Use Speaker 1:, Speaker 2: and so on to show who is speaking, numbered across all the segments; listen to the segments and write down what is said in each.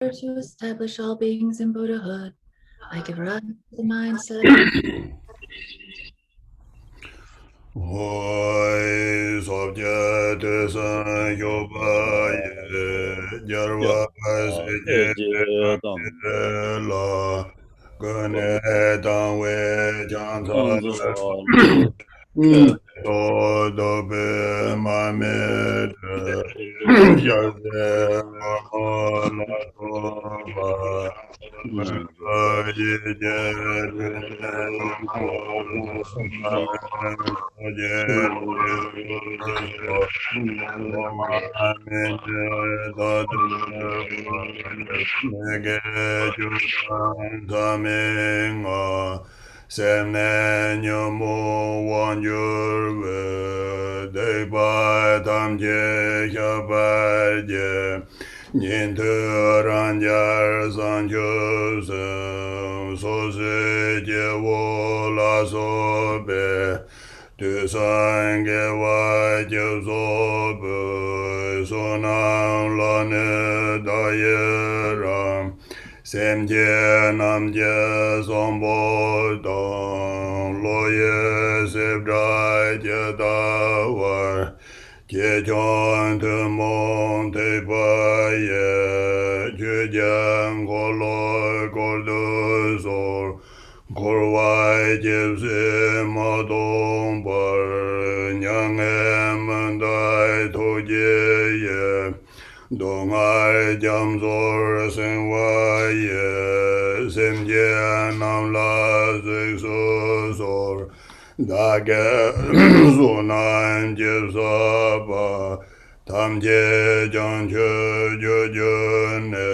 Speaker 1: to establish all beings in Buddhahood. I give rise to the mindset of
Speaker 2: Hoy sobje de san yo ba ye jarwa se je
Speaker 3: Ejedam
Speaker 2: la gane dang we jang sa
Speaker 3: Kanzal
Speaker 2: do do be ma me ya de ma la to ba ma ye Nhìn thơ ran jar san chö se so se je wo la so be tu san ge wa je so be so nan la ne da ye ram sem je nam je som bo dong lo ye se bra je da war Che chon te mon te pa ye, che jang ko lo ko do sol, kor wai je se ma dong par, nyang e man dai to je ye, dong ai jam zor sen wai ye, sem je nam la se so sol, da ge su nan je sa ba tam je jang che je je ne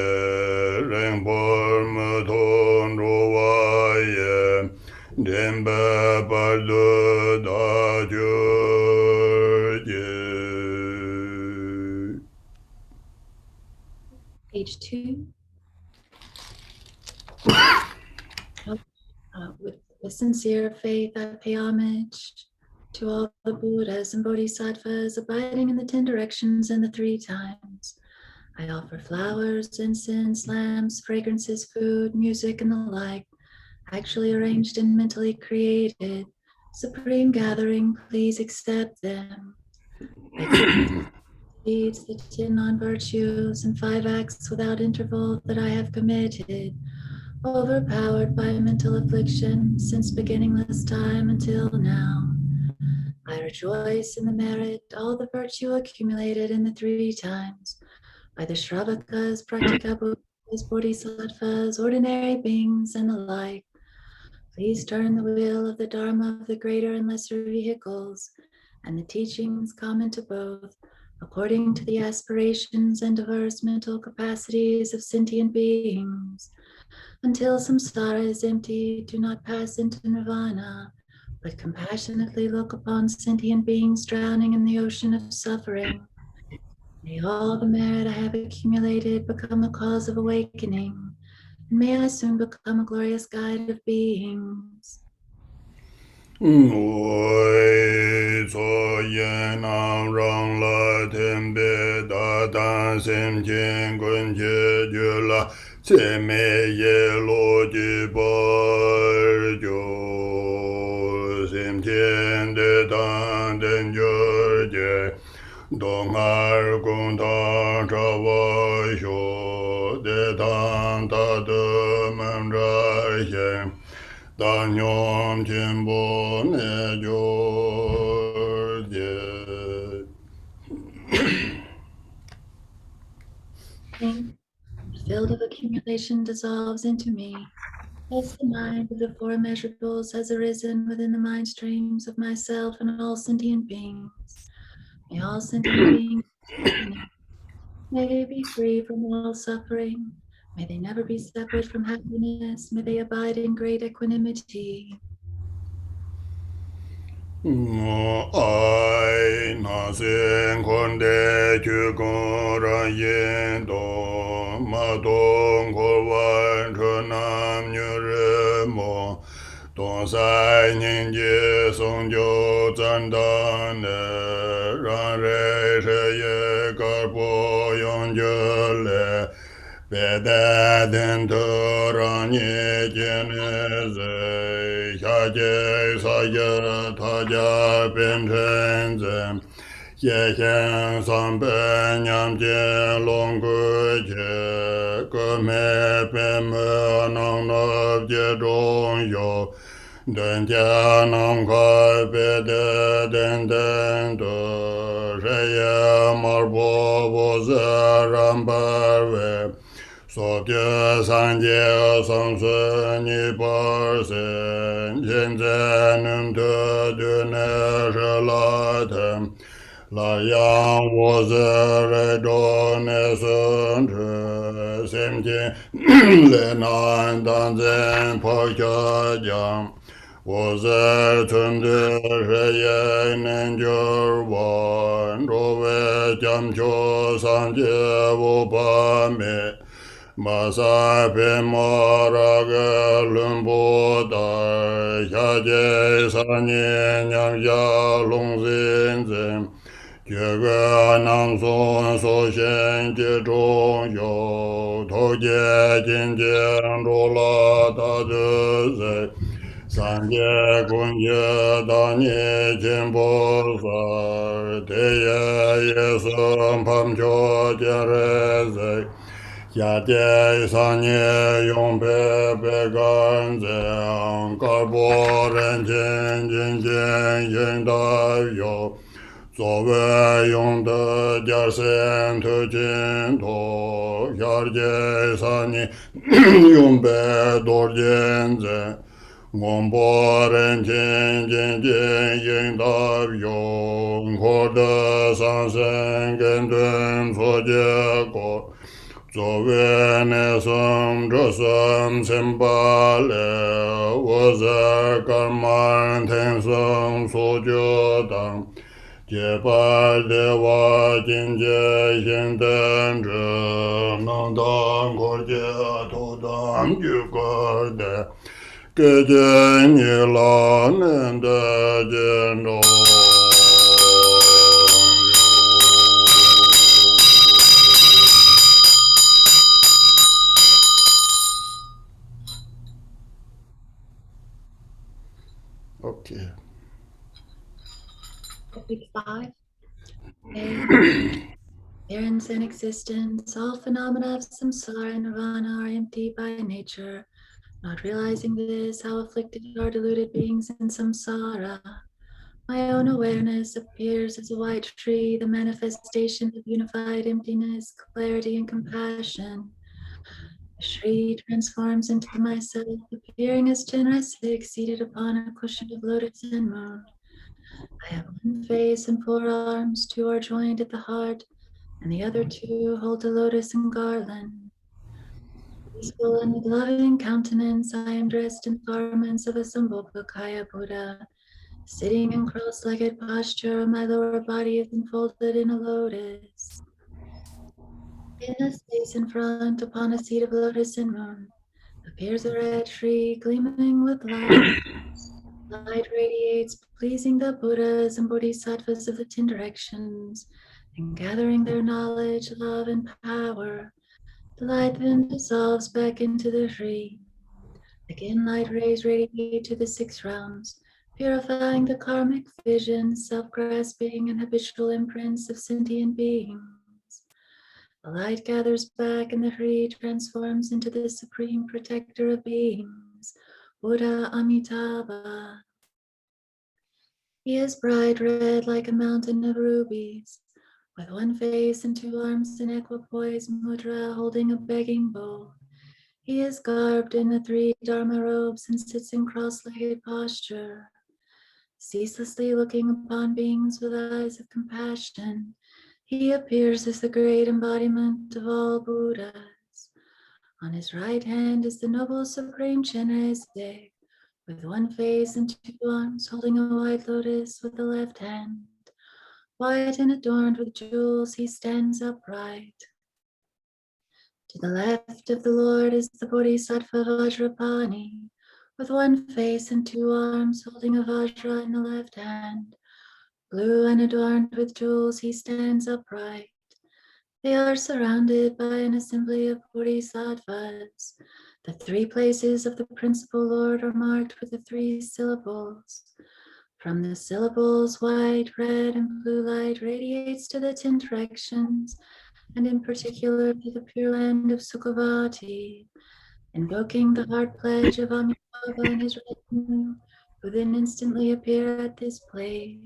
Speaker 2: ren por me ton ro wa ye den ba pa de da je
Speaker 1: page 2. With sincere faith, I pay homage to all the Buddhas and Bodhisattvas abiding in the 10 directions and the 3 times. I offer flowers, incense, lamps, fragrances, food, music, and the like, actually arranged and mentally created. Supreme gathering, please accept them. I deeds, the 10 non-virtues, and 5 acts without interval that I have committed, overpowered by mental affliction since beginningless time until now. I rejoice in the merit, all the virtue accumulated in the 3 times, by the Shravakas, Pratyekabuddhas, Bodhisattvas, ordinary beings, and the like. Please turn the wheel of the Dharma of the greater and lesser vehicles, and the teachings common to both, according to the aspirations and diverse mental capacities of sentient beings. Until samsara is empty, do not pass into nirvana, but compassionately look upon sentient beings drowning in the ocean of suffering. May all the merit I have accumulated become a cause of awakening, and may I soon become a glorious guide of beings.
Speaker 2: Oi so yen nam rang la ten be da dan sem chen gun che ju la che me ye lo ji bar jo sem chen de dan den jo je dong ar gung da cha wa sho de dan ta de man ra yen Danyom Jimbo Nejorje.
Speaker 1: The field of accumulation dissolves into me. Thus the mind of the 4 immeasurables has arisen within the mind streams of myself and all sentient beings. May all sentient beings may they be free from all suffering. May they never be separate from happiness. May they abide in great equanimity.
Speaker 2: Ai nasen konde chukura yendo madong korwan chunam nyuremo Don sai nin je song jo zan dan ne ran re she ye kar po yong je le Pede denturani geneze, Hage saye taja pentrenze, Yeken sampe nyamje longu je, Kome peme nang nop je dong yo, Den jia nam kai pe de den den do, Sheye marbo bo ze rambar we, So Dieu san Dieu san se ni par se, Jen zen num te de ne je la tem, La yang wo ze re do ne sun che, Sem jin le nan dan zen pa kya jam, Wo ze tun de re ye nen jor wan, Ro we jam cho san je wo pa me, Masa pe mara ge lumbo da, Hya je sa nye nyam ya long zin zin, Jie ge nam son so shen jie zhong yo, To jie jin jian zhu la da zhi zai, San jie kun jie da ni jin bo sa, Te ye ye sun pam cho jie re zai, Ya de san ye yong pe pe gan zeng, Ka bo ren jin jin jin yin da yo, 作为用的家先特进头，下界三年用白多见在，我把人间渐渐引导用，我的上身跟顿错结果。作为那生这生千八了，我在干满天生所觉当。结巴的瓦金杰现等着，能当国家头当就个的，给着你老年的见着。Okay.
Speaker 1: Topic 5. A. Appearance and existence. All phenomena of samsara and nirvana are empty by nature. Not realizing this, how afflicted are deluded beings in samsara. My own awareness appears as a white tree, the manifestation of unified emptiness, clarity, and compassion. The Shri transforms into myself, appearing as Chenrezig seated upon a cushion of lotus and moon. I have one face and 4 arms, 2 are joined at the heart, and the other 2 hold a lotus and garland. Peaceful and with loving countenance, I am dressed in garments of a Sambhogakaya Buddha. Sitting in cross-legged posture, my lower body is enfolded in a lotus. In the space in front, upon a seat of lotus and moon, appears a red tree gleaming with light. Light radiates, pleasing the Buddhas and Bodhisattvas of the 10 directions, and gathering their knowledge, love, and power. The light then dissolves back into the tree. Again, light rays radiate to the 6 realms, purifying the karmic visions, self-grasping, and habitual imprints of sentient beings. The light gathers back, and the tree transforms into the supreme protector of beings, Buddha Amitabha. He is bright red like a mountain of rubies, with 1 face and 2 arms in equipoise mudra, holding a begging bowl. He is garbed in the 3 Dharma robes and sits in cross-legged posture, ceaselessly looking upon beings with eyes of compassion. He appears as the great embodiment of all Buddhas. On his right hand is the noble supreme Chenrezig, with 1 face and 2 arms, holding a white lotus with the left hand. White and adorned with jewels, he stands upright. To the left of the Lord is the Bodhisattva Vajrapani, with 1 face and 2 arms, holding a Vajra in the left hand. Blue and adorned with jewels, he stands upright. They are surrounded by an assembly of bodhisattvas. The three places of the principal Lord are marked with the three syllables. From the syllables, white, red, and blue light radiates to the 10 directions, and in particular to the pure land of Sukhavati, invoking the heart pledge of Amitabha and his retinue, who then instantly appear at this place.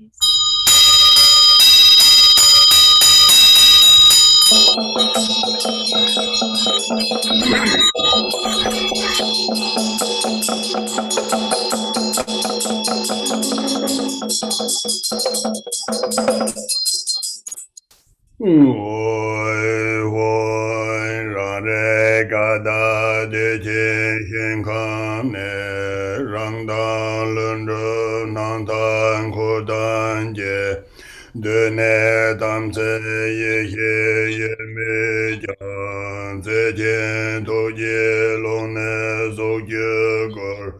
Speaker 2: Oi, oi, rare gada de jin kam ne, rang dan lun ru nan tan ko dan je, de ne dam se ye me jan, ze jen to je lo ne zo je gor,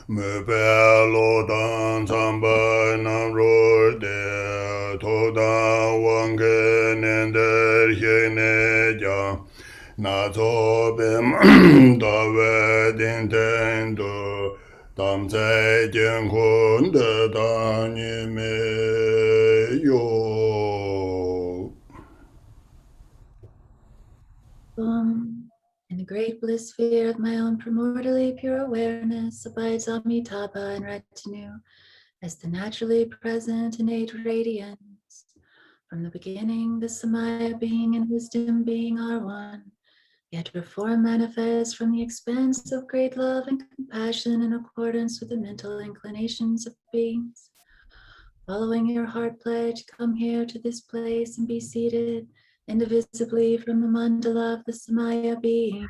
Speaker 2: me pe lo dan sam ba nam ro de, to dan wang ge nen der ye ne ja, na zo bim da we din ten do, tam zai jian kun de da ni me yo.
Speaker 1: In the great bliss sphere of my own primordially pure awareness abides Amitabha and retinue as the naturally present innate radiance. From the beginning, the Samaya being and wisdom being are one, yet her form manifests from the expanse of great love and compassion in accordance with the mental inclinations of beings. Following your heart pledge, come here to this place and be seated indivisibly from the mandala of the Samaya being.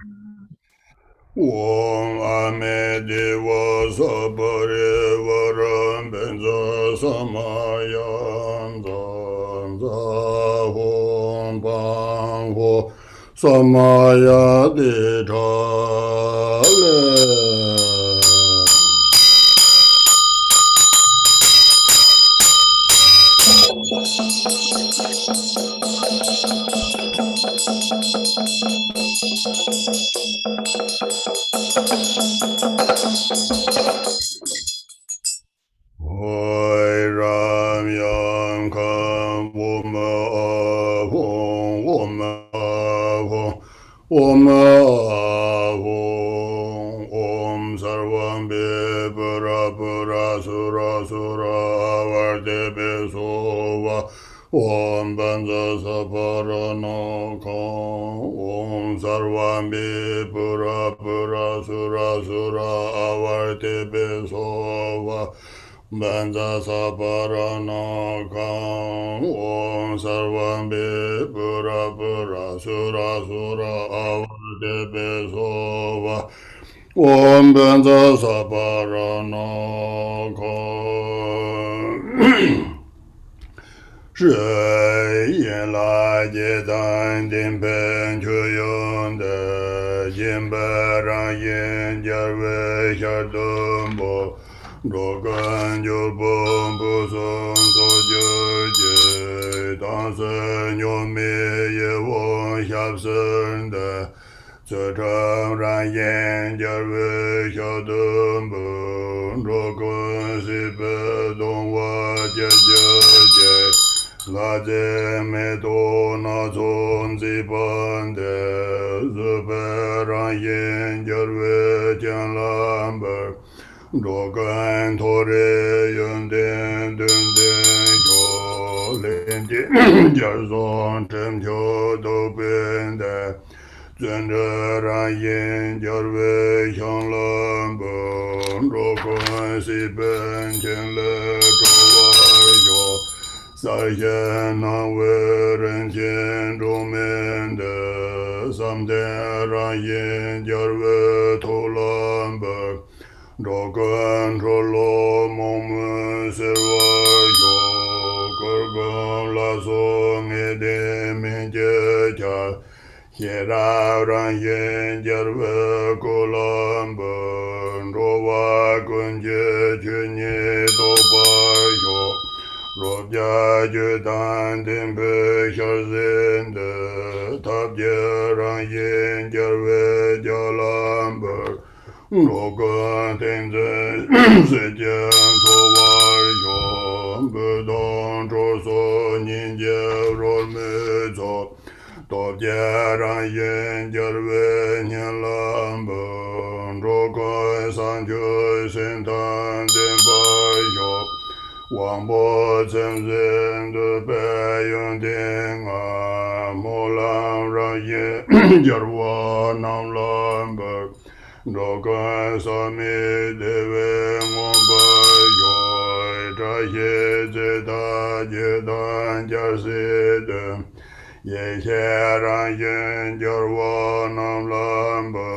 Speaker 2: Om ame dewa sabare varam benza samayan zanza hom bang ho samaya de chale. Hoi ram yang kan wo me a hong wo me a hong wo me a hong om sarvam be pura pura sura sura avarte be sova om banza sapara no kan om sarvam be pura pura sura sura avarte be sova Banza saparana kan om sarvam be pura pura sura sura avade be sova om banza saparana kan 是因来结丹定本就用的金白让人家为下灯波。若干就不送多久节，当生牛灭也往下生的，这常让眼睛为小灯不，若干是不动我姐，那这没多那种子般的，是不让眼睛为将蓝本。若干托人用den den jo连接假装真求都变的，尊者让眼角为向蓝本，若干是本前了周外有。三贤难为人间中面的，三天让眼角为头蓝本。若干出罗蒙门是我有，个个拉索你的名节家，现在让眼界为古兰本，若瓦根节去你都不有， Robya judan dimbe sharzende tabje ranyin jarve jalamber Rogan tenze sejen tovar yom bedon troso ninje rolmezo Tabje ranyin jarve nyalamber Rogan sanjo sentan dimba yom Wang bo zhen zhen de bai yun ding a mo lang ra yin jar wa nam lam ba do gan sa mi de we ngom ba yo da ye zhe da je dan jar se de ye xie ran yin jar wa nam lam ba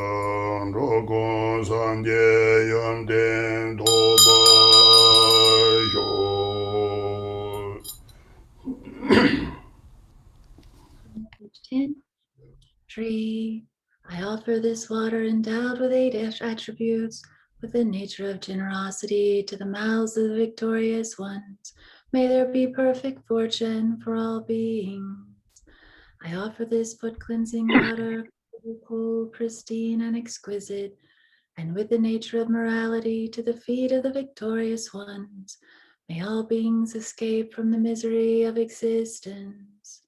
Speaker 2: do gong san je yun ding do ba yo
Speaker 1: Page 10. Tree. I offer this water endowed with 8 attributes, with the nature of generosity to the mouths of the victorious ones. May there be perfect fortune for all beings. I offer this foot cleansing water, cool, pristine, and exquisite, and with the nature of morality to the feet of the victorious ones. May all beings escape from the misery of existence.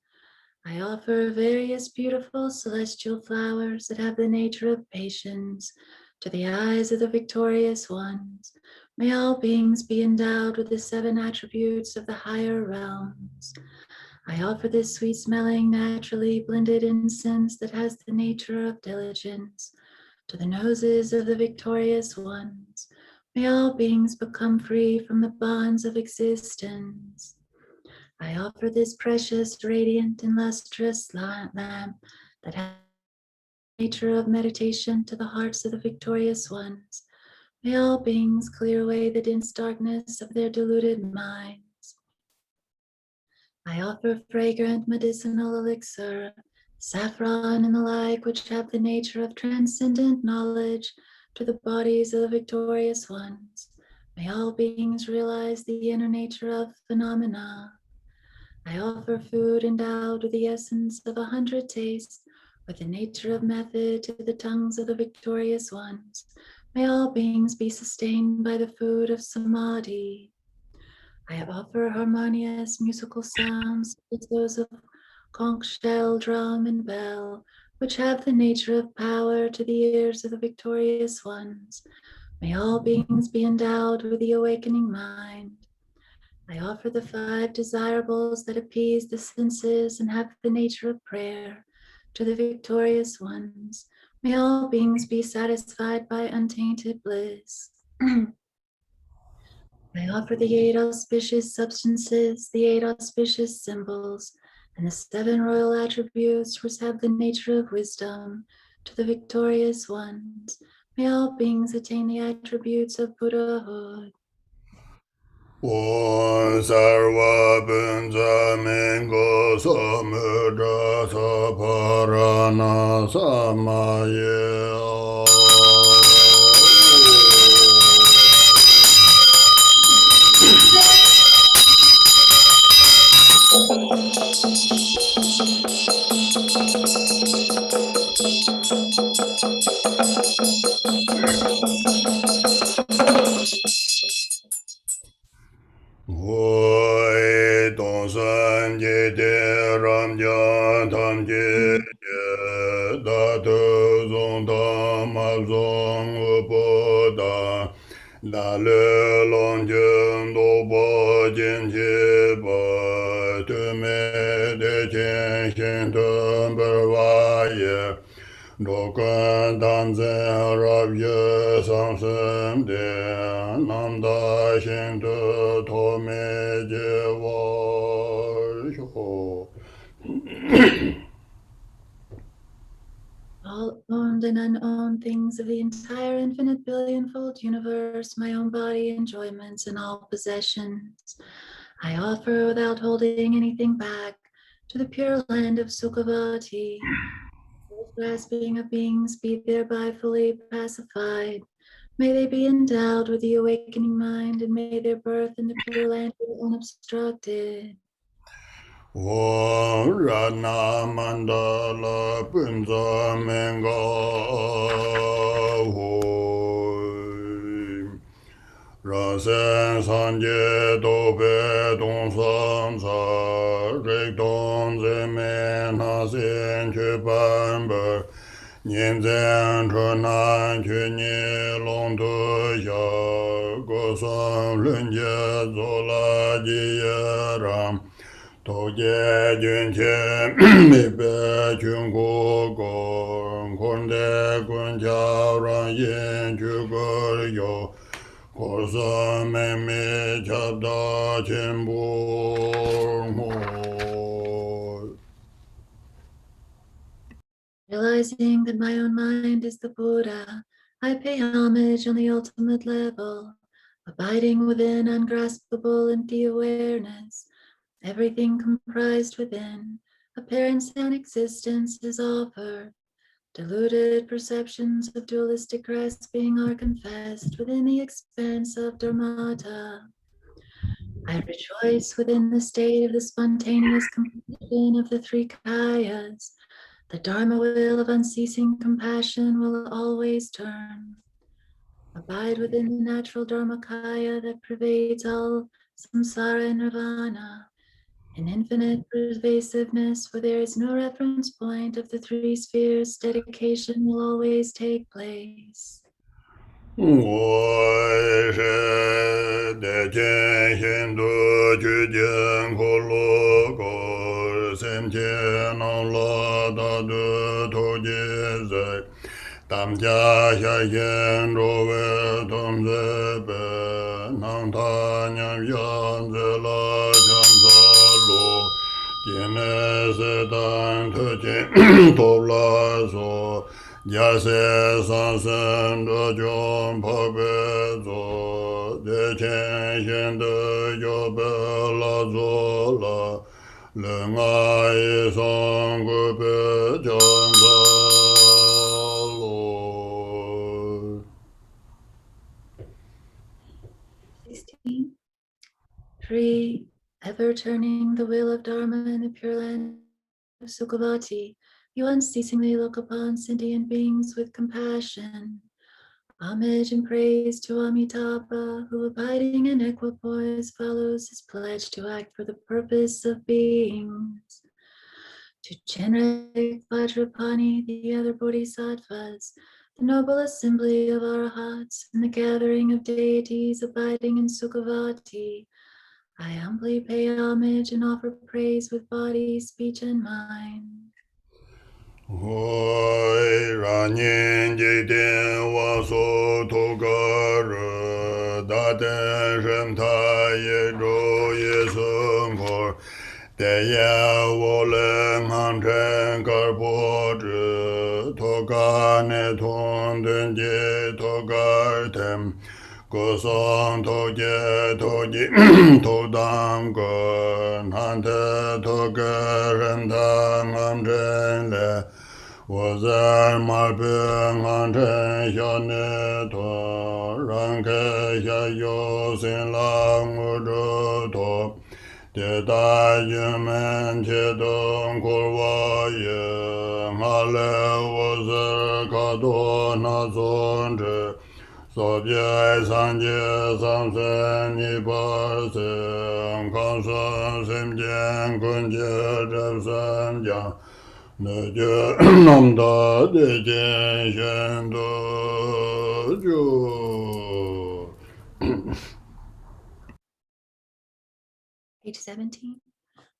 Speaker 1: I offer various beautiful celestial flowers that have the nature of patience to the eyes of the victorious ones. May all beings be endowed with the 7 attributes of the higher realms. I offer this sweet smelling, naturally blended incense that has the nature of diligence to the noses of the victorious ones. May all beings become free from the bonds of existence. I offer this precious, radiant, and lustrous lamp that has the nature of meditation to the hearts of the victorious ones. May all beings clear away the dense darkness of their deluded minds. I offer fragrant medicinal elixir, saffron and the like, which have the nature of transcendent knowledge to the bodies of the victorious ones. May all beings realize the inner nature of phenomena. I offer food endowed with the essence of 100 tastes, with the nature of method to the tongues of the victorious ones. May all beings be sustained by the food of samadhi. I offer harmonious musical sounds, such as those of conch shell, drum, and bell, which have the nature of power to the ears of the victorious ones. May all beings be endowed with the awakening mind. I offer the 5 desirables that appease the senses and have the nature of prayer to the victorious ones. May all beings be satisfied by untainted bliss. I offer the 8 auspicious substances, the 8 auspicious symbols, and the 7 royal attributes which have the nature of wisdom to the victorious ones. May all beings attain the attributes of Buddhahood.
Speaker 2: Om sarva bunza mingo samudra saparana samaye. Voi donsan je de ram ja tam je da de zong da ma zong po da da le long jin do bo jin je ba tu me de chen shen tu ber va ye do kan dan zen rab ye sam sem de nam da shen tu to me je wa sho.
Speaker 1: All owned and unowned things of the entire infinite billionfold universe, my own body, enjoyments, and all possessions, I offer without holding anything back to the pure land of Sukhavati. Those grasping of beings be thereby fully pacified. May they be endowed with the awakening mind, and may their birth in the Pure Land be unobstructed.
Speaker 2: Om Rana Mandala Punza Menga Hoi Rasen Sanje Dobe Don San Sa Rek Don Zemen Hasen Chupanber Nian Zan Chunan Chunyi Long Tu Xia Go San Lun Jie Zola Ji Ram Toje Junche Mipe Chungu Gong Konde Kunja Ran Yin Chugur Yo Korsa Meme Chabda Chimbu Mo.
Speaker 1: Realizing that my own mind is the Buddha, I pay homage on the ultimate level, abiding within ungraspable empty awareness. Everything comprised within, appearance and existence is offered. Deluded perceptions of dualistic grasping are confessed within the expanse of Dharmata. I rejoice within the state of the spontaneous completion of the three kayas. The Dharma wheel of unceasing compassion will always turn. Abide within the natural Dharmakaya that pervades all samsara and nirvana. In infinite pervasiveness, where there is no reference point of the three spheres, dedication will always take place.
Speaker 2: 我是的见行度具见可罗果，三界能罗大度头结在，当家下现周围同在北，能他娘样子了强色路，今日是当特见多拉索。假设上升的将破别做，在前线的有被拉做了，人爱上个别将走路。
Speaker 1: 16. Free, ever turning the wheel of Dharma in the pure land of Sukhavati, you unceasingly look upon sentient beings with compassion. Homage and praise to Amitabha, who abiding in equipoise follows his pledge to act for the purpose of beings. To Chenrek Vajrapani, the other bodhisattvas, the noble assembly of arahats, and the gathering of deities abiding in Sukhavati, I humbly pay homage and offer praise with body, speech, and mind.
Speaker 2: Hoi ranin jiten waso togar daten shem ta ye ro ye sung kor de ya wo le ngan chen kar po zhi toga ne ton den je togar tem go song to je to ji to dang go han te to ga ren da ngam chen le 我在马边安城下内托，让开下有心郎我这托，迭代人们切动苦我也，阿来我是卡多那宗旨，所别三界三生一百生，康生心间困结真三江。 那就弄到的见选多就。
Speaker 1: Page 17.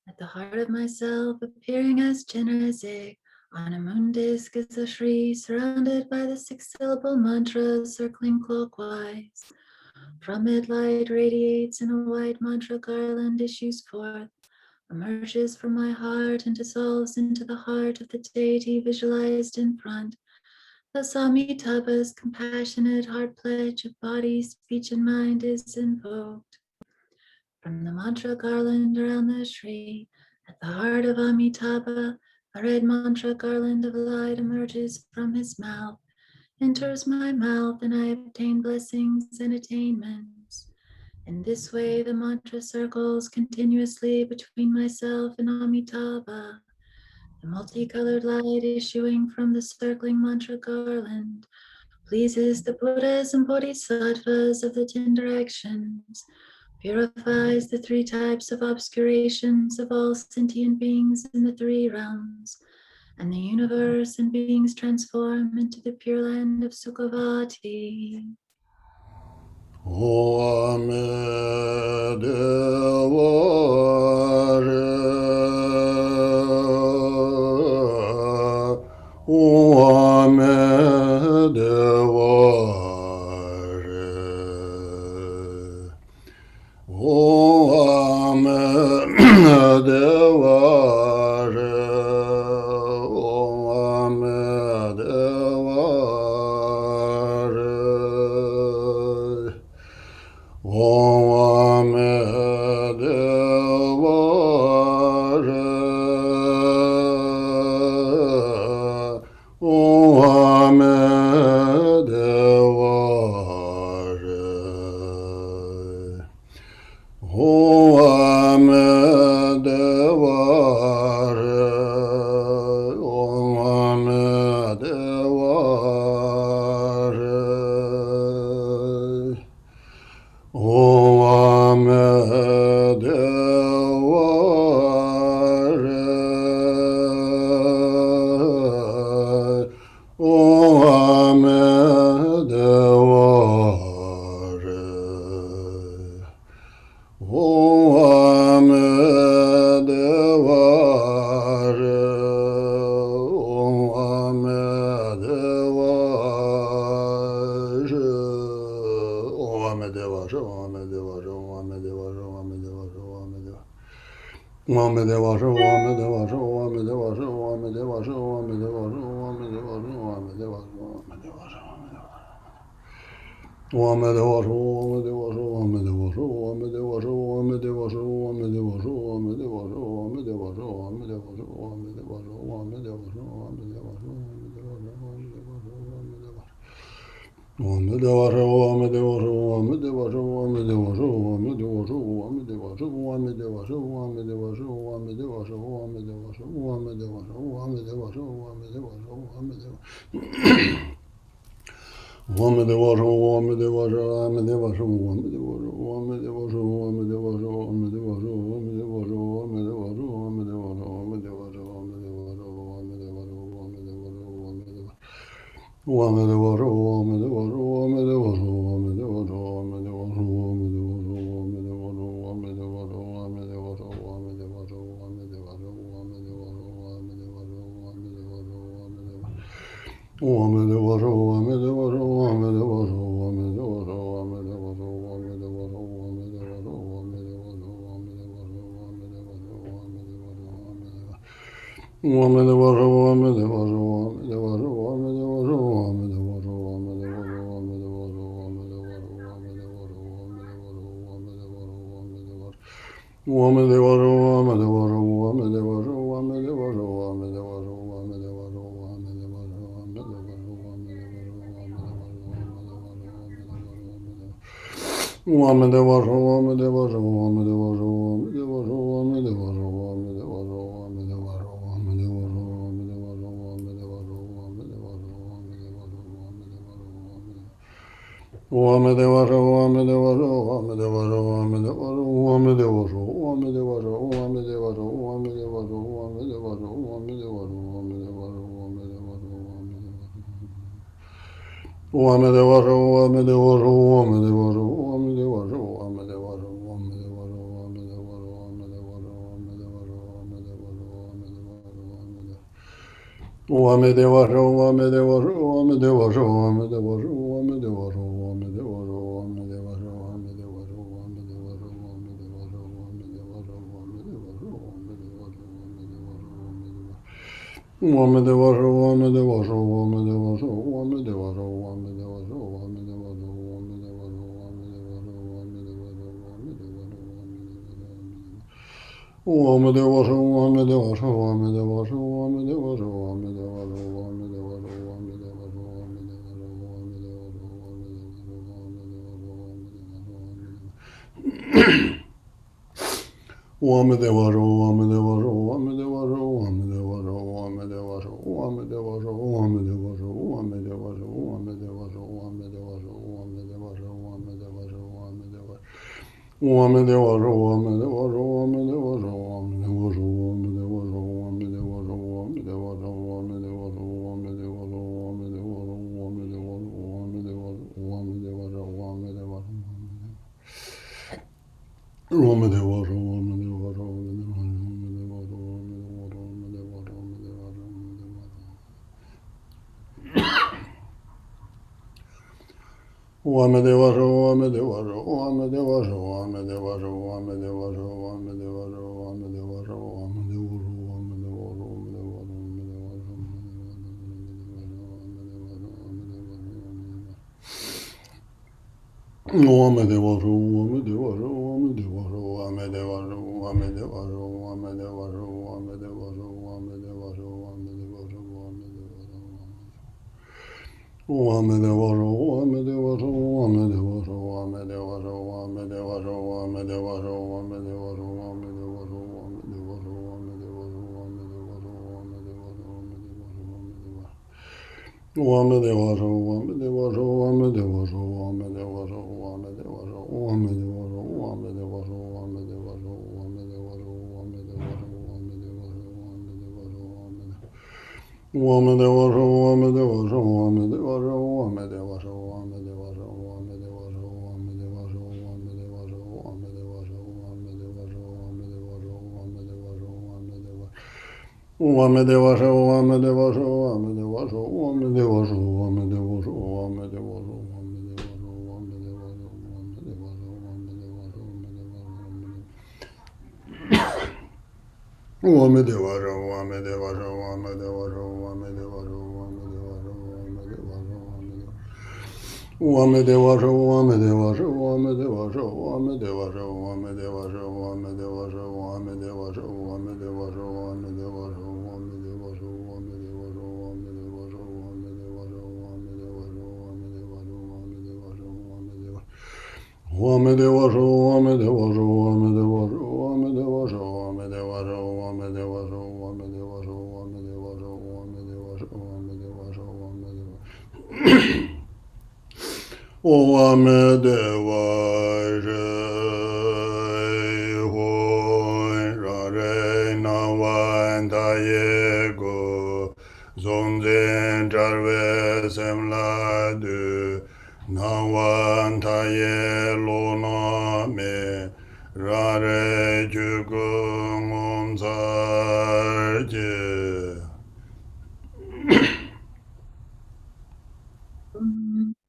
Speaker 1: At the heart of myself, appearing as Chenrezig, on a moon disk is a Shri, surrounded by the six-syllable mantra circling clockwise. From it, light radiates and a white mantra garland issues forth, emerges from my heart and dissolves into the heart of the deity visualized in front. Thus Amitabha's compassionate heart pledge of body, speech, and mind is invoked. From the mantra garland around the Shri, at the heart of Amitabha, a red mantra garland of light emerges from his mouth, enters my mouth, and I obtain blessings and attainments. In this way, the mantra circles continuously between myself and Amitabha. The multicolored light issuing from the circling mantra garland pleases the Buddhas and Bodhisattvas of the 10 directions, purifies the 3 types of obscurations of all sentient beings in the 3 realms, and the universe and beings transform into the pure land of Sukhavati.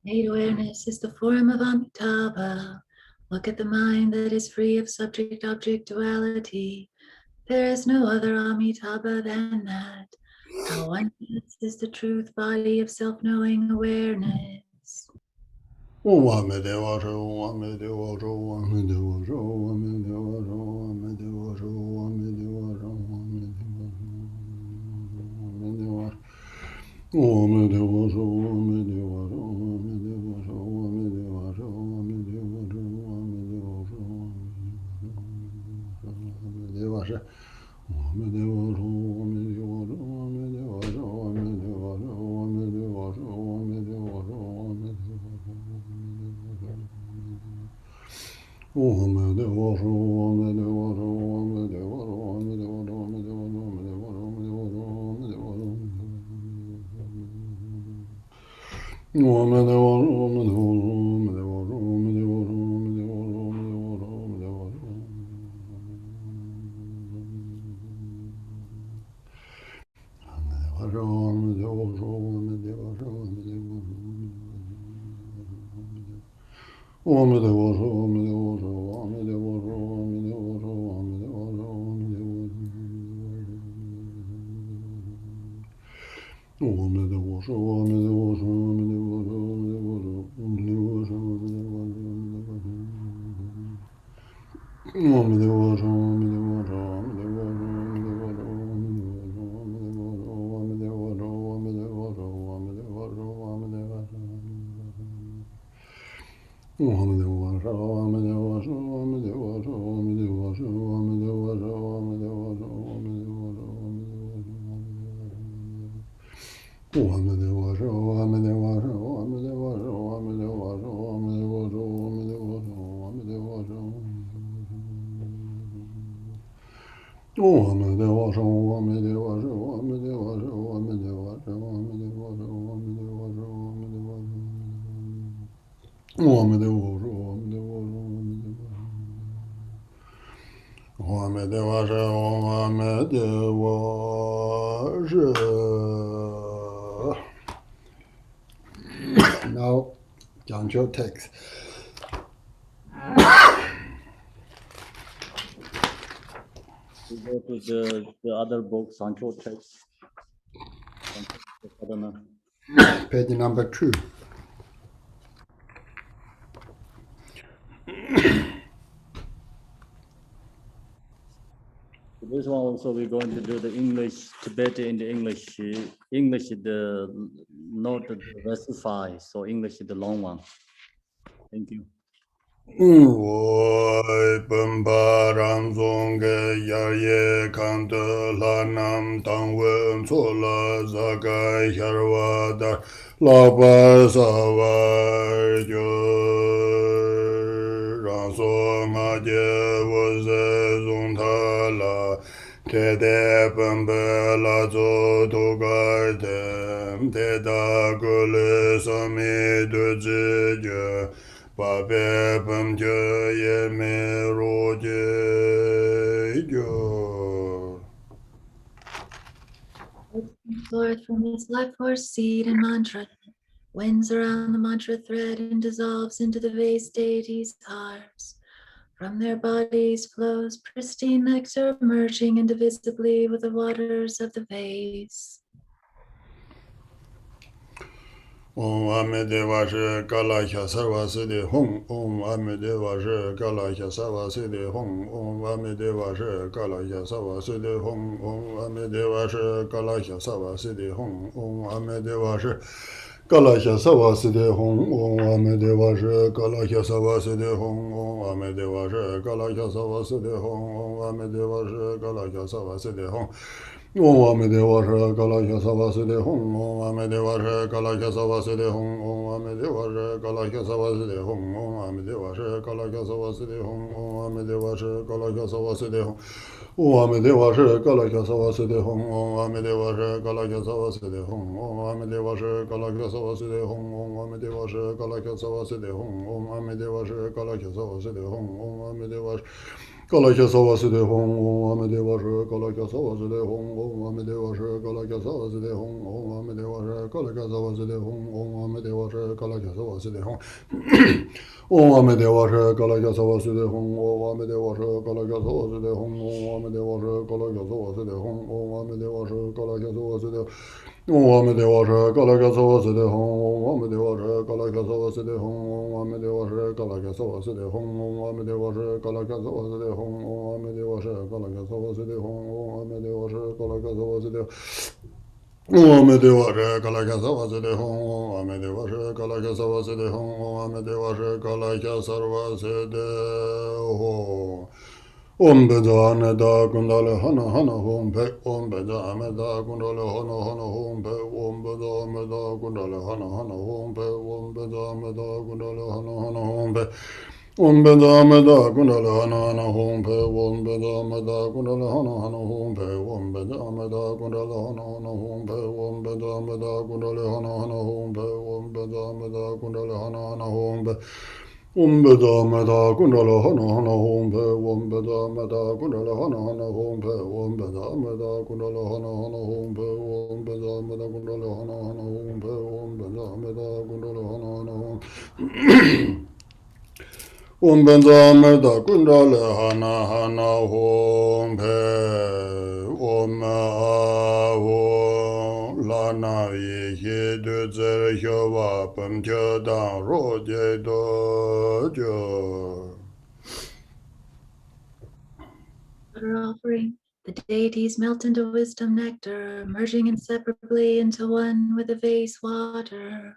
Speaker 1: Made awareness is the form of Amitabha. Look at the mind that is free of subject-object duality. There is no other Amitabha than that. How oneness is the truth body of self-knowing awareness.
Speaker 2: Now, Jangchog text.
Speaker 3: We go to the other book, Sancho text. I don't know.
Speaker 2: Page number 2.
Speaker 3: This one also we're going to do the English, Tibetan in the English. English is the not the versify, so English is the long one. Thank you.
Speaker 2: Woi Pembaran Zonge Yarye Kanta Lanam Tangwen Sola Zagai Harwada Lapa Savar Ranso Maje was Zuntala Tede Pembela Zo Togartem Teda Gule Sami Dujija Pape Pamje Yeme Roje Yo.
Speaker 1: Forth from this life force seed and mantra, winds around the mantra thread and dissolves into the vase deities' hearts. From their bodies flows pristine nectar, merging indivisibly with the waters of the vase.
Speaker 2: Om Amedeva She Kalakya Sarva Siddhi Hum. Om Amedeva She Kalakya Sarva Siddhi Hum. Om Amedeva She Kalakya Sarva Siddhi Hum. Om Amedeva She Kalakya Sarva Siddhi Hum. Om Amedeva She Kalakya Sarva Siddhi Hum. Om Amedeva She Kalakya Sarva Siddhi Hum. Om Amedeva She Kalakya Sarva Siddhi Hum. Om Amedeva She Kalakya Sarva Siddhi Hum. Om Amedeva She Kalakya Sarva Siddhi Hum. Om Amedeva She Kalakya Sarva Siddhi Hum. Om Amedeva She Kalakya Sarva Siddhi Hum. Om Amedeva She Kalakya Sarva Siddhi Hum. Om Amedeva She Kalakya Sarva Siddhi Hum. Om Amedeva She Kalakya Sarva Siddhi Hum. Om Amedeva She Kalakya Sarva Siddhi Hum. Om Amedeva She Kalakya Sarva Siddhi Hum. Om Amedeva She Kalakya Sarva Siddhi Hum. Om Amedeva She Kalakya Sarva Siddhi Hum. Om Amedeva Kalakya Sarva Siddhi Hum. Om Amedeva She Kalakya Sarva Siddhi Hum. Om Amedeva She Kalakya Sarva Siddhi Hum. Om Amedeva She Kalakya Sarva Siddhi Hum. Om Amedeva She Kalakya Sarva Siddhi Hum. Om Amedeva She Kalakya Sarva Siddhi Hum. Om Amedeva She Kalakya Sarva Siddhi Hum. Om Amedeva She Kalakya Sarva Siddhi Hum. Om Amedeva She Kalakya Sarva Siddhi Hum. Om Amedeva She Kalakya Sarva Siddhi Hum. Om Amedeva She Kalakya Sarva Siddhi Hum. Om Amedeva She Kalakya Sarva Siddhi Hum. Om Amedeva She Kalakya Sarva Siddhi Hum. Om Amedeva She Kalakya Sarva Siddhi Hum. Om Amedeva She Kalakya Sarva Siddhi Hum. Om Amedeva She Kalakya Sarva Siddhi Hum. Om Amedeva She Kalakya Sarva Siddhi Hum. Om Amedeva She Kalakya Sarva Siddhi Hum. Om Bedane Da Kundale Hana Hana Hum Pe. Om Bedame Da Kundale Hana Hana Hum Pe. Om Bedame Da Kundale Hana Hana Hum Pe. Om Bedame Da Kundale Hana Hana Hum Pe. Om Bedame Da Kundale Hana Hana Hum Pe. Om Bedame Da Kundale Hana Hana Hum Pe. Om Bedame Da Kundale Hana Hana Hum Pe. Om Bedame Da Kundale Hana Hana Hum Pe. Om Bedame Da Kundale Hana Hana Hum Pe. Om Bedame Da Kundale Hana Hana Hum Pe. Om Bedame Da Kundale Hana Hana Hum Pe. Om Bedame Da Kundale Hana Hana Hum Pe. Om Bedame Da Kundale Hana Hana Hum Pe. Om Bedame Da Kundale Hana Hana Hum Om Bedame Da Kundale Hana Hana Hum Pe. Om Aho Lana Yi Du Zer Hyowa Pem Kyo Dan Ro Je Do Jo.
Speaker 1: Water offering, the deities melt into wisdom nectar, merging inseparably into one with the vase water.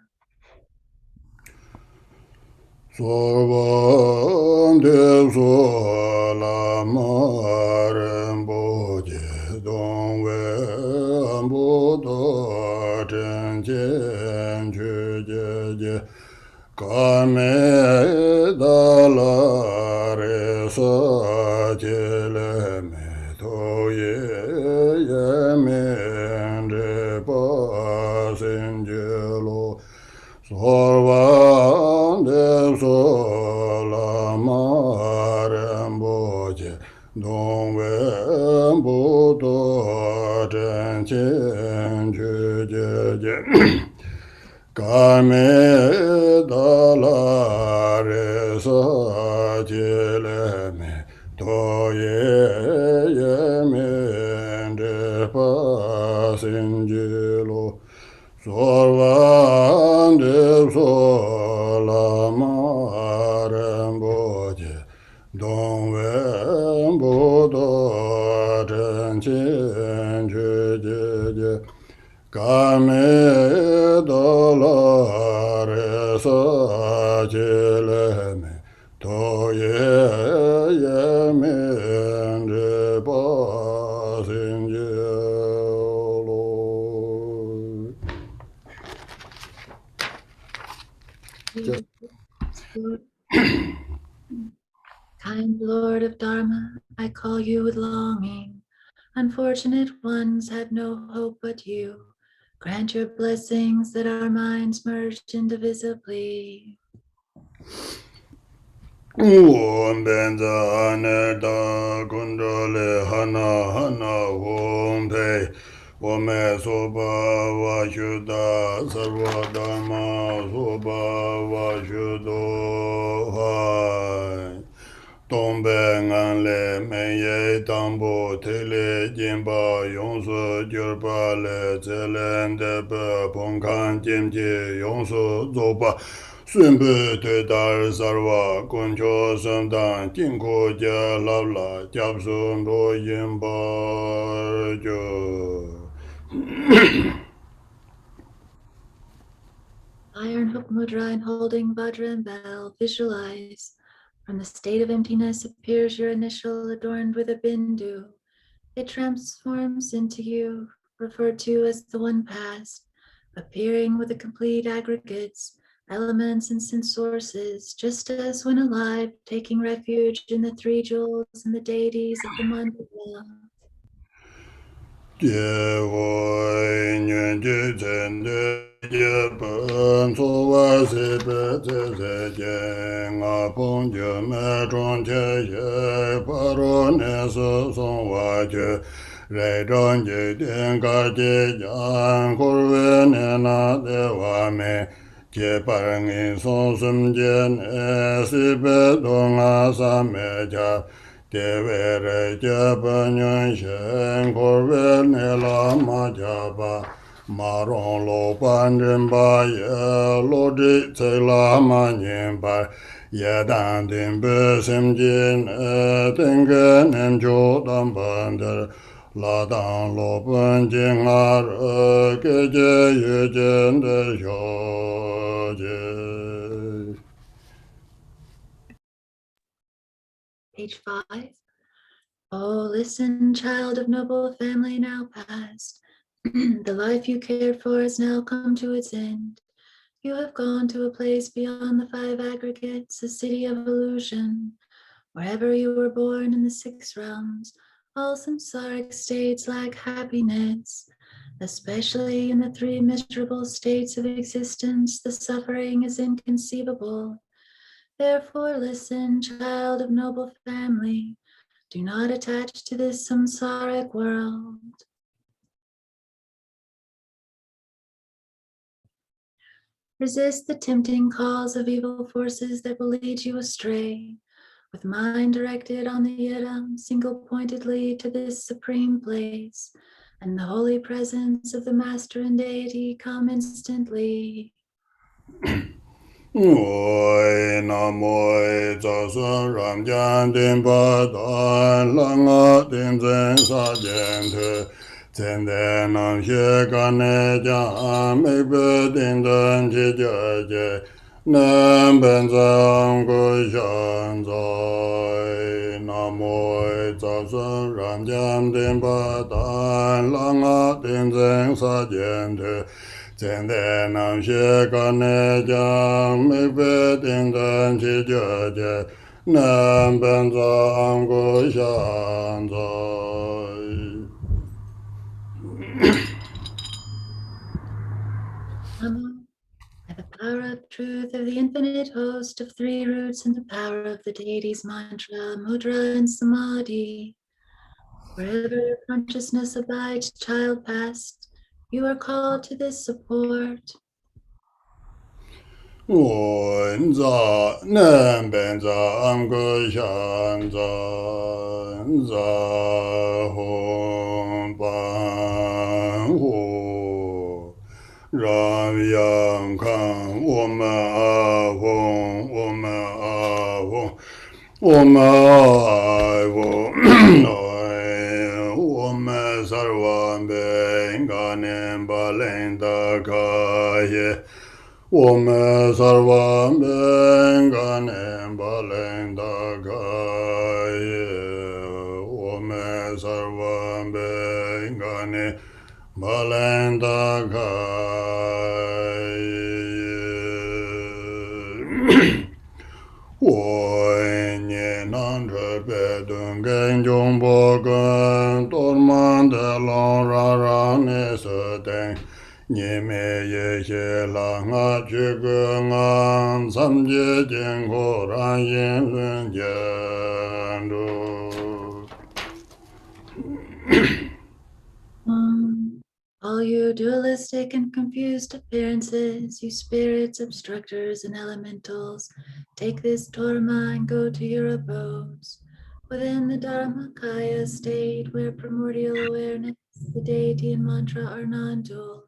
Speaker 2: Sorvam de sola marem boje don we ambo do ten Kame dalare sajele me toye yemendre pasengelo sorvande solamaremboje dongwe budo tenchen jeje Kame dalare sajele me toye yemende pasengelo sorvande solamaremboje dongwe budo tenchen jeje Kame dolare sajele me toye yemende pasengelo.
Speaker 1: Kind Lord of Dharma, I call you with longing. Unfortunate ones have no hope but you. Grant your blessings that our minds merge indivisibly.
Speaker 2: Om benza aneda kundale hana hana om pe ome soba vashuddha sarva dharma soba vashuddho hai Tombe nganle menye tambo tele jimba yonsu gyurpa le zelende pe pongkan jimji yonsu zoba Sunbu te dar sarva kuncho samdan kinko je labla japsun do yimba jo.
Speaker 1: Iron hook mudra and holding Vajra and bell, visualize. From the state of emptiness appears your initial adorned with a bindu. It transforms into you, referred to as the one past, appearing with the complete aggregates, elements and sense sources, just as when alive, taking refuge in the three jewels and the deities of the mandala.
Speaker 2: Che parangi son sum jen si pe donga sa me ja te vere ja pa nyan shen kor ve ne la ma ja ba ma rong lo pan jen ba ye lo di tse la ma nyen ba ye dan din pe sim jen ten ge nem jo dan ban de La dang lo pen jing ar ke je ye jen de xiao je.
Speaker 1: Page 5. Oh, listen, child of noble family now past. The life you cared for has now come to its end. You have gone to a place beyond the five aggregates, a city of illusion. Wherever you were born in the six realms, all samsaric states lack happiness. Especially in the three miserable states of existence, the suffering is inconceivable. Therefore, listen, child of noble family. Do not attach to this samsaric world. Resist the tempting calls of evil forces that will lead you astray. With mind directed on the Yidam, single-pointedly to this supreme place, and the holy presence of the Master and Deity come instantly.
Speaker 2: Oi namoi zasun ram jan din pa dan lang a din zen sa jen te zen de nam xie kan ne jan me pe din dan chi jia je nam ben zang gu shan zai namoi zasun ram jan din pa dan lang a din zen sa jen te Zende nam she kane jam mi pe tin dan chi jo je nam ben za am go shan za.
Speaker 1: Namo, by the power of truth of the infinite host of three roots and the power of the deity's mantra, mudra, and samadhi. Wherever your consciousness abides, child past, you are called to this support.
Speaker 2: Wen za nam ben za am go shan za za hong ban hu ram yang kan wo ma a wong wo ma a wong wo ma a wong wo ma sarva ben ganem balen da ka ye 我们萨瓦门甘南巴伦达卡耶，我们萨瓦门甘南巴伦达卡耶。我念南这别顿跟中波跟多曼的朗让让你所等。 你们也些让我去个俺三界健康让人人间住。
Speaker 1: All you dualistic and confused appearances, you spirits, obstructors, and elementals, take this Dharma and go to your abodes. Within the Dharmakaya state where primordial awareness, the deity, and mantra are non-dual,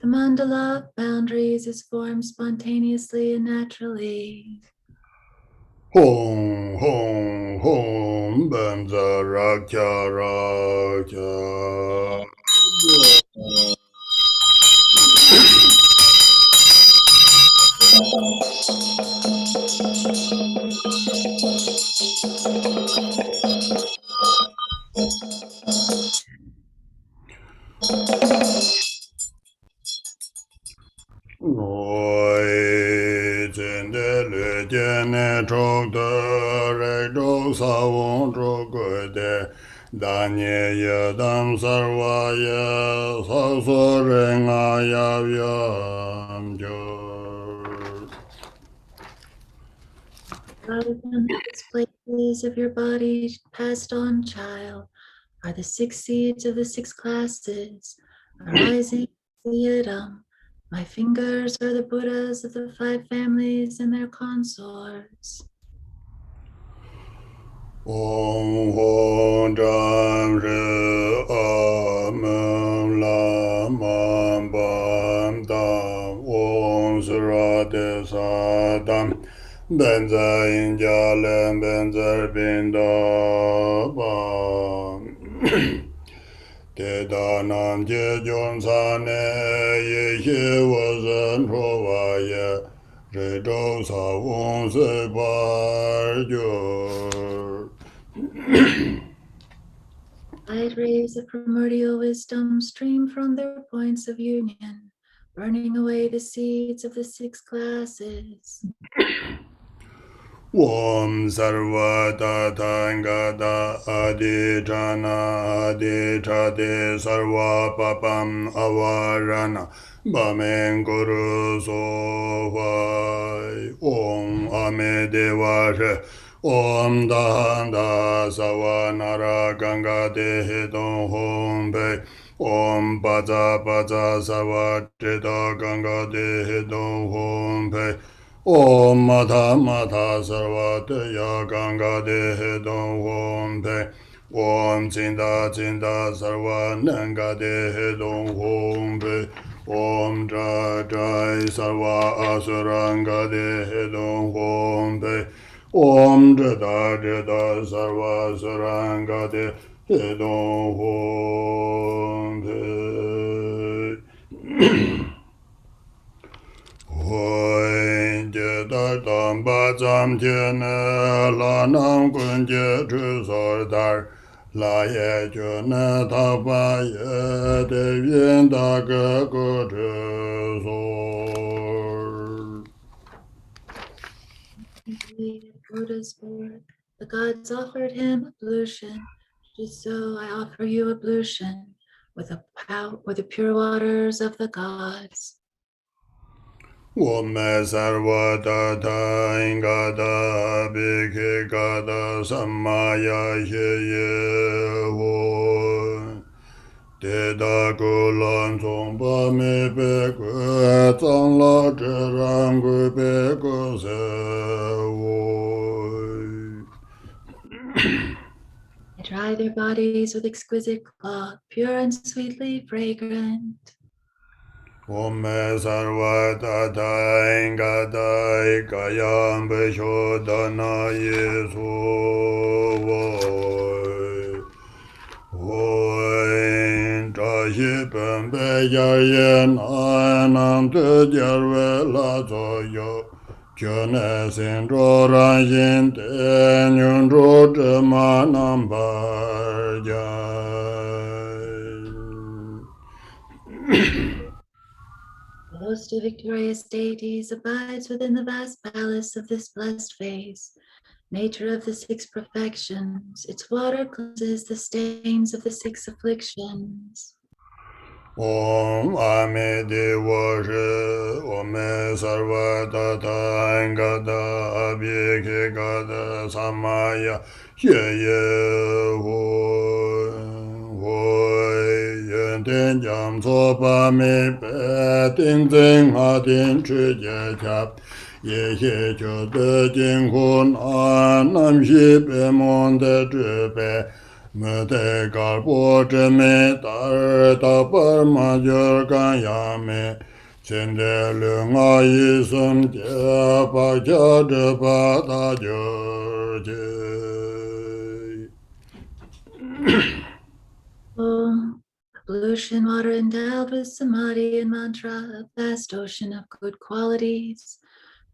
Speaker 1: the mandala of boundaries is formed spontaneously and naturally.
Speaker 2: Hong, hong, hong, benza rakya rakya. Noi zende le jene chok de re chok sa wong chok kwe de da nye ye dam sarwa ye sa so re nga ya vyam jo.
Speaker 1: Rather than the six places of your body passed on, child, are the six seeds of the six classes, arising the Yidam. My fingers are the Buddhas of the five families and their consorts.
Speaker 2: Om Hon Dam Re Am Lam Am Bam Dam Om Sura De Sa Dam Benza Inja Lem Benza Binda Bam Te Da Nam Je Jon Sa Ne Ye Ye Wa Zhen Cho Wa Ye Re Zhou Sa Wong Se Bar Jo.
Speaker 1: Light rays of primordial wisdom stream from their points of union, burning away the seeds of the six classes.
Speaker 2: Om Sarva Tathangata Aditana Aditade Sarva Papam Avarana Bamen Guru Sovai Om Amedevashe Om Dahanda Savanara Ganga Dehidon Hombe Om Baza Baza Savatita Ganga Dehidon Hombe Om Mata Mata Sarvataya Ganga Dehe Don Hom Pe Om Chinda Chinda Sarva Nanga Dehe Don Hom Pe Om Jai Jai Sarva Asuranga Dehe Don Hom Pe Om Jada Jada Sarva Asuranga Dehe Don Hom Pe Hoi je dar ba zam je ne la nam kun je chu sor dar La ye ju na ta pa ye de yin da ge ge zhe so.
Speaker 1: Buddha's birth, the gods offered him ablution. Just so I offer you ablution with the pure waters of the gods.
Speaker 2: 我们萨瓦达达因嘎达比克嘎达萨玛雅耶耶我，德达古兰宗巴米贝格藏拉哲然古贝格塞我。
Speaker 1: I dry their bodies with exquisite cloth, pure and sweetly fragrant.
Speaker 2: 我们萨瓦达达因嘎达伊嘎扬贝修达那耶稣我这些本被压抑难能的点为了左右，就那心着然心的永住这么难把家。
Speaker 1: The host of victorious deities abides within the vast palace of this blessed face. Nature of the six perfections, its water cleanses the stains of the six afflictions.
Speaker 2: 阿弥陀佛是我们萨瓦达达恩嘎达阿比克嘎达萨玛雅谢耶愿天将错巴米白丁真阿丁持戒卡耶谢就得金库南西北蒙的智白 Mete kalpo me tar ta par ma jor kan ya me chende le nga yi sum je pa cha de pa ta jor je.
Speaker 1: Ablution water endowed with samadhi and mantra, a vast ocean of good qualities.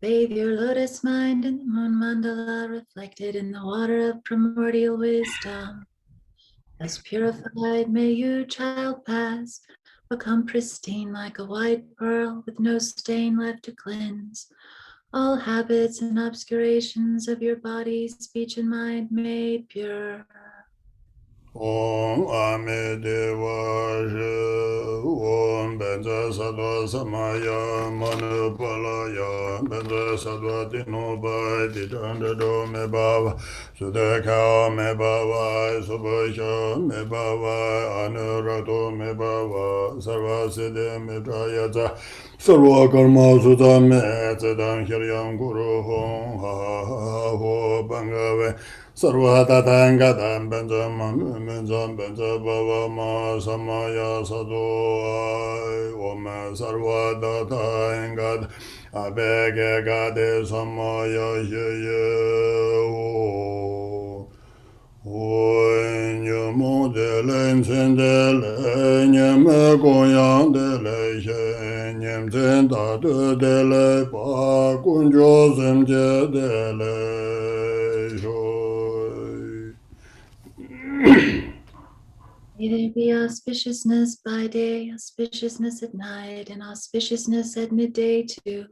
Speaker 1: Bathe your lotus mind in the moon mandala reflected in the water of primordial wisdom. As purified may you, child past, become pristine like a white pearl with no stain left to cleanse. All habits and obscurations of your body, speech, and mind made pure.
Speaker 2: Om Amideva Om Benza Sadva Samaya Manupalaya Benza Sadva Dinoba Didanda Do Me Bava Sudaka Me Bava Subhasha Me Bava Anurado Me Bava Sarva Siddhi Me Jayata Sarva Karma Sudha Me Tsedam Hiryam Guru Hong Ha Ha Ho Bangave Sarva Tatanga Tam Benza Manza Benza Bava Ma Samaya Sadhu Om Sarva Tatanga Abege Gade Samaya Ye Nyamo de len sen de le nyame goyang de le she nyam sen da de le pa kun jo sem je de le shoy.
Speaker 1: May there be auspiciousness by day, auspiciousness at night, and auspiciousness at midday too.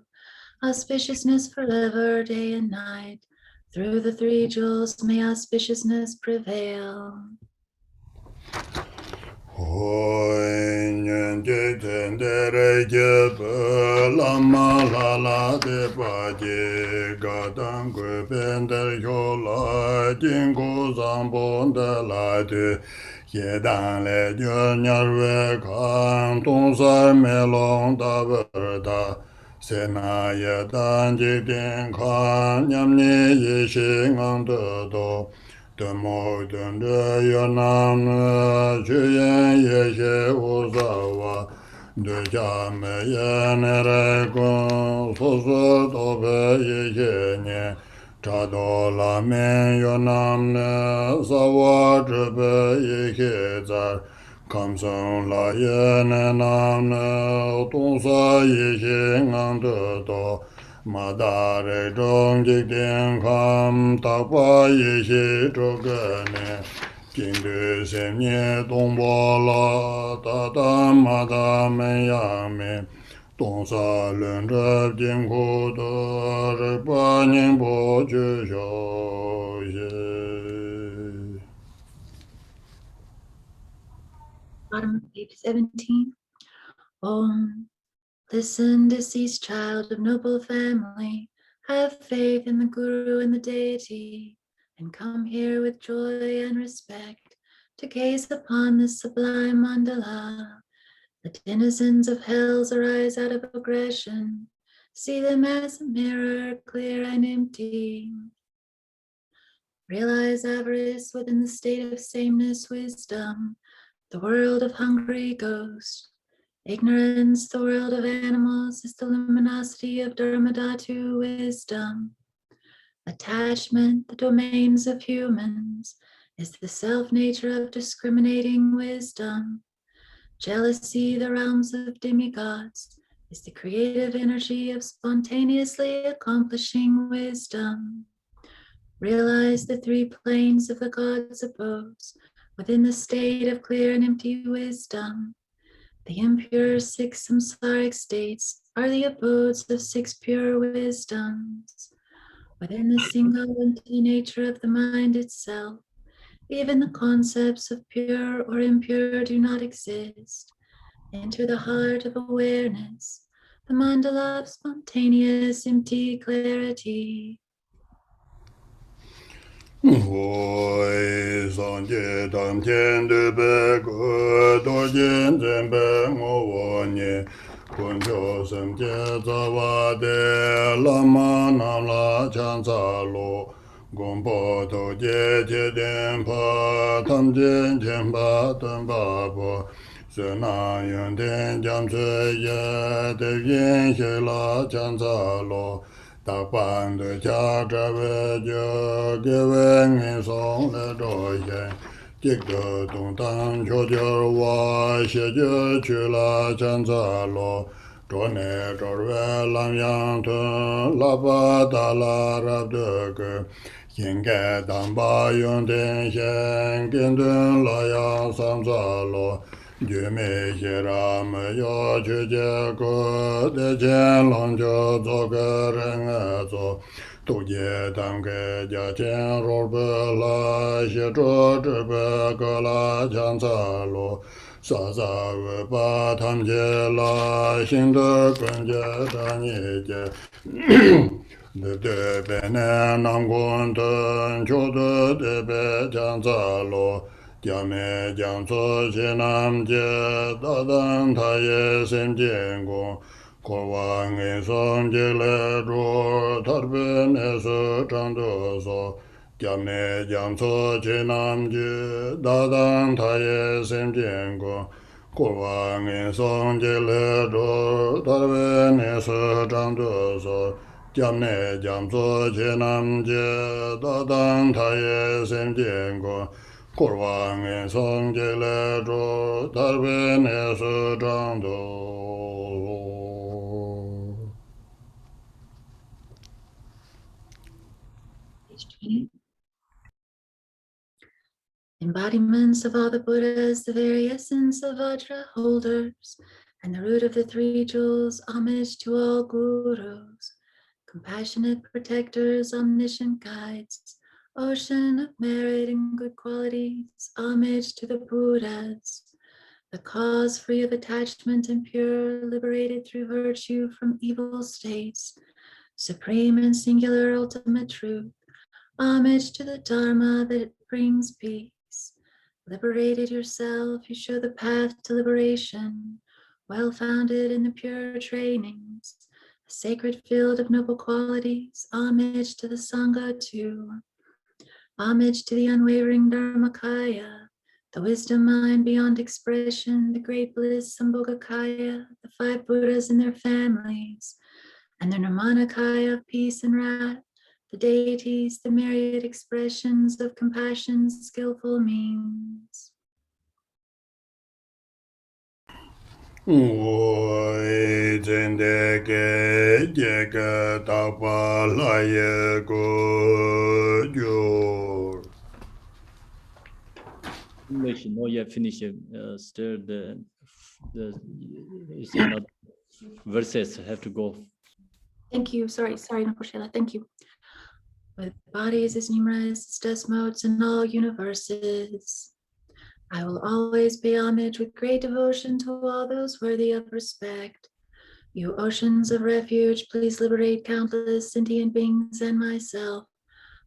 Speaker 1: Auspiciousness forever, day and night. Through the three jewels may auspiciousness prevail.
Speaker 2: Hoi nyen je ten de re je pe la ma la la de pa je ga dang gu ben de yo la jing gu zang bon de la de ye dang le je nyar we kan tong sa me long da ver da se na ye dan ji den kan nyam ni ye shi ngang de do 德摩顿的约南觉言也些无萨瓦，对家没耶那来公，所说都被一些年，查到拉面约南的萨瓦只被一些在。康松拉耶那南的东萨一些安得多。 马达瑞中极健康，大法一些这个呢， Kindu semye tongpo la tata mata me ya me tongsa lun trap jing ku to rikpa nyingpo chu sho ye.
Speaker 1: Bottom of page 17. Om. Listen, deceased child of noble family, have faith in the Guru and the deity, and come here with joy and respect to gaze upon this sublime mandala. The denizens of hells arise out of aggression. See them as a mirror, clear and empty. Realize avarice within the state of sameness, wisdom, the world of hungry ghost. Ignorance, the world of animals, is the luminosity of Dharmadhatu, wisdom. Attachment, the domains of humans, is the self-nature of discriminating wisdom. Jealousy, the realms of demigods, is the creative energy of spontaneously accomplishing wisdom. Realize the three planes of the gods' abodes within the state of clear and empty wisdom. The impure 6 samsaric states are the abodes of 6 pure wisdoms. Within the single empty nature of the mind itself, even the concepts of pure or impure do not exist. Enter the heart of awareness, the mandala of spontaneous empty clarity.
Speaker 2: Hoi sanje tam chen de be go do jen zen be ngo wo nye kun cho sem che za wa de la ma na la chan za lo gong po to je che den pa tam jen chen pa tun pa po se na yun den jam che ye de yin she la chan za lo ta pan de cha tra ve jo ge ve ngi song le do ye jik de dong tang cho jo wa xie je chu la chan za lo zhuo ne zhuo ve lang yang tun la ba da la ra de ge yin ge dang ba yong den xian gen dun la yang sam za lo ju me xie ra me yo chu jie ge de jian long jo zo ge ren e zo du jie dang ge jia jian ro be la xie zhuo zhi be ge la jiang za lo sa za we ba tam jie la xin de gun jie zhang yi jie de de be ne nam gun de chu de be jiang za lo jia me jiang zuo xie nam jie da dan ta ye sim jian gong ko wang e song jie le zhuo tar be ne su zhang de so jia me jiang zuo xie nam jie da dan ta ye sim jian gong ko wang e song jie le zhuo tar be ne su zhang de so jia me jiang zuo xie nam jie da dan ta ye sim jian gong Korwang e song je le zhuo tar be ne su zhang du.
Speaker 1: Page 20. Embodiments of all the Buddhas, the very essence of Vajra holders, and the root of the 3 jewels, homage to all gurus, compassionate protectors, omniscient guides, ocean of merit and good qualities, homage to the Buddhas, the cause free of attachment and pure, liberated through virtue from evil states, supreme and singular ultimate truth, homage to the Dharma that brings peace. Liberated yourself, you show the path to liberation, well-founded in the pure trainings, a sacred field of noble qualities, homage to the Sangha too, homage to the unwavering Dharmakaya, the wisdom mind beyond expression, the great bliss Sambhogakaya, the 5 Buddhas and their families, and the Nirmanakaya of peace and wrath, the deities, the myriad expressions of compassion's skillful means.
Speaker 2: Woi zhen de ge jie ge da pa la ye gu ju.
Speaker 3: English not yet finished. Still the it's another verses have to go.
Speaker 1: Thank you. Sorry, Rinpoche. Thank you. With bodies as numerous as dust motes in all universes, I will always pay homage with great devotion to all those worthy of respect. You oceans of refuge, please liberate countless sentient beings and myself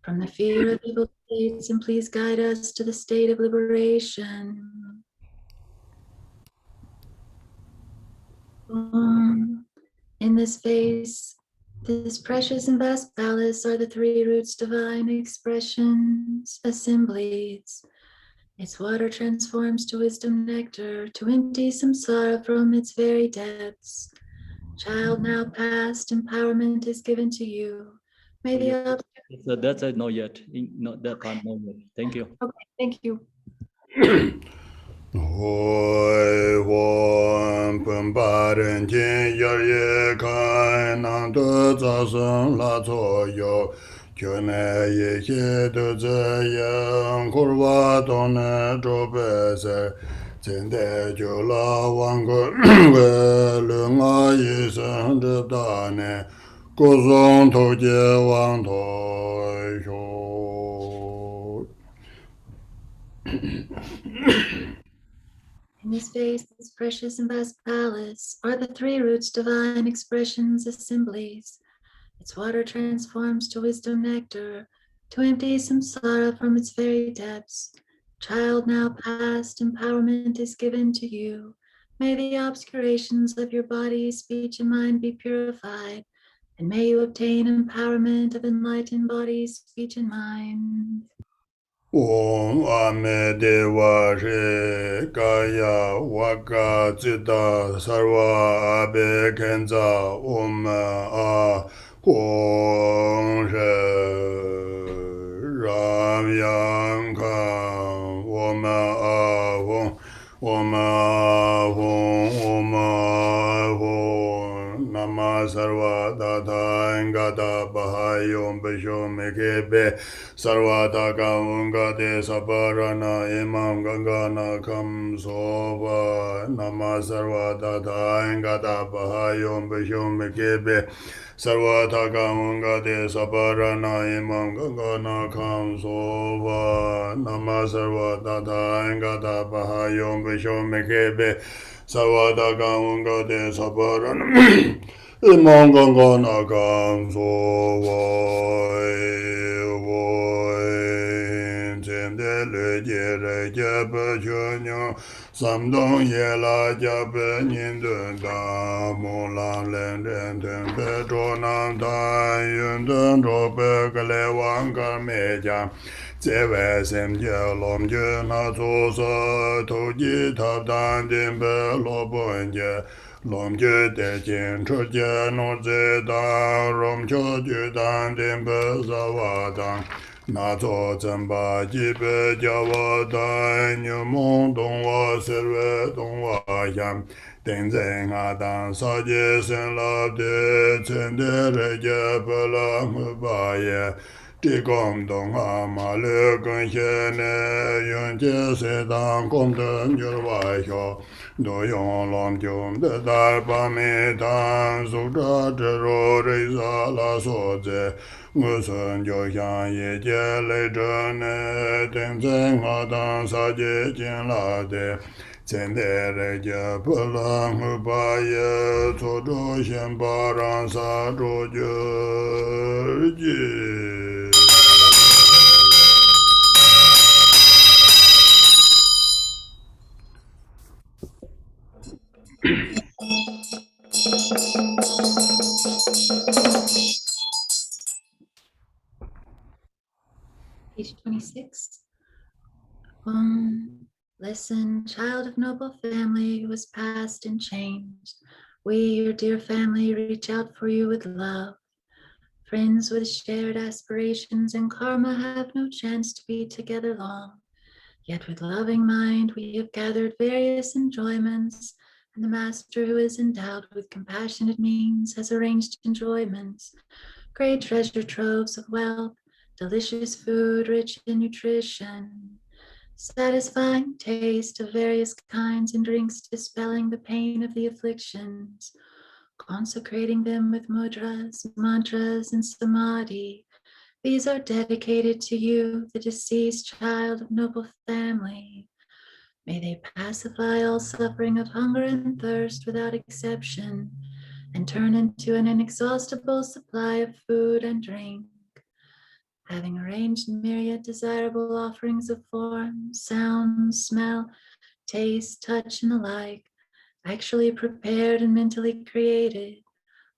Speaker 1: from the fear of evil states, and please guide us to the state of liberation. In this vase, this precious and vast palace are the three roots, divine expressions, assemblies. Its water transforms to wisdom nectar, to empty samsara from its very depths. Child now past, empowerment is given to you. May the
Speaker 3: So that's not yet. Not that part. Not yet. Thank you.
Speaker 1: Okay, thank you.
Speaker 2: Hoi Hon Pun Paren Jin Yar Ye Kai Nang De Za Sun La Zo Yo Kyo Ne Ye Xie De Ze Yang Kur Wa Dong Ne Zhou Be Se Zhen De Jiu La Wang Ge We Lu Nga Yi Sen Zhe Da Ne Gu Song Tou Jie Wang Tou Xiu.
Speaker 1: In this vase, this precious and vast palace, are the three roots, divine expressions, assemblies. Its water transforms to wisdom nectar, to empty samsara from its very depths. Child now past, empowerment is given to you. May the obscurations of your body, speech, and mind be purified, and may you obtain empowerment of enlightened body, speech, and mind.
Speaker 2: Om Ame Deva Re Kaya Waka Zita Sarva Abe Kenza Om A Hong She Ram Yang Kang Om A Hong Om A Hong Om A Hong Nama Sarva Dada Engata Bahayom Besho Mekebe Sarvata Kaunga de Sabarana Imam Gangana Kam Sova Nama Sarvata Engata Bahayom Bishom Mekebe Sarvata Kaunga de Sabarana Imam Gangana Kam Sova Nama Sarvata Engata Bahayom Bishom Mekebe Sarvata Kaunga de Sabarana Imam Gangana Kam Sova Le Jere Jabba Junyo Samdong Yela Jabba Nindun Da Mulan Len Den Den Petro Nam Da Yun Den Robe Gale Wangkar Meja Zewe Sem Je Lom Je Na Zo Sa To Ji Tab Dan Din Be Lo Bon Je Lom Je De Jin Cho Je No Ze Da Rom Cho Ju Dan Din Be Sa Wa Dan Na zo zhen ba ji be jia wa dai niu mong dong wa ser we dong wa yan ding zeng a dan sa jie sen la de chen de re jie pe la mu ba ye di gong dong a ma le gong xie ne yun jie se dan gong den yu wa xiao do yong long jiu de dar ba mi dan su zha zhe ro re za la so zhe Ngu sun jo xiang ye jie lei zhen ne ding zeng a dan sa jie jin la de zhen de re jie pe lang hu ba ye cu zhu xian ba ran sa zhu jie ji.
Speaker 1: Page 26. Listen, child of noble family who has passed and changed. We, your dear family, reach out for you with love. Friends with shared aspirations and karma have no chance to be together long. Yet with loving mind, we have gathered various enjoyments, and the master who is endowed with compassionate means has arranged enjoyments, great treasure troves of wealth, delicious food, rich in nutrition. satisfying taste of various kinds and drinks dispelling the pain of the afflictions, consecrating them with mudras, mantras, and samadhi. These are dedicated to you, the deceased child of noble family. May they pacify all suffering of hunger and thirst without exception, and turn into an inexhaustible supply of food and drink. Having arranged myriad desirable offerings of form, sound, smell, taste, touch, and the like, actually prepared and mentally created,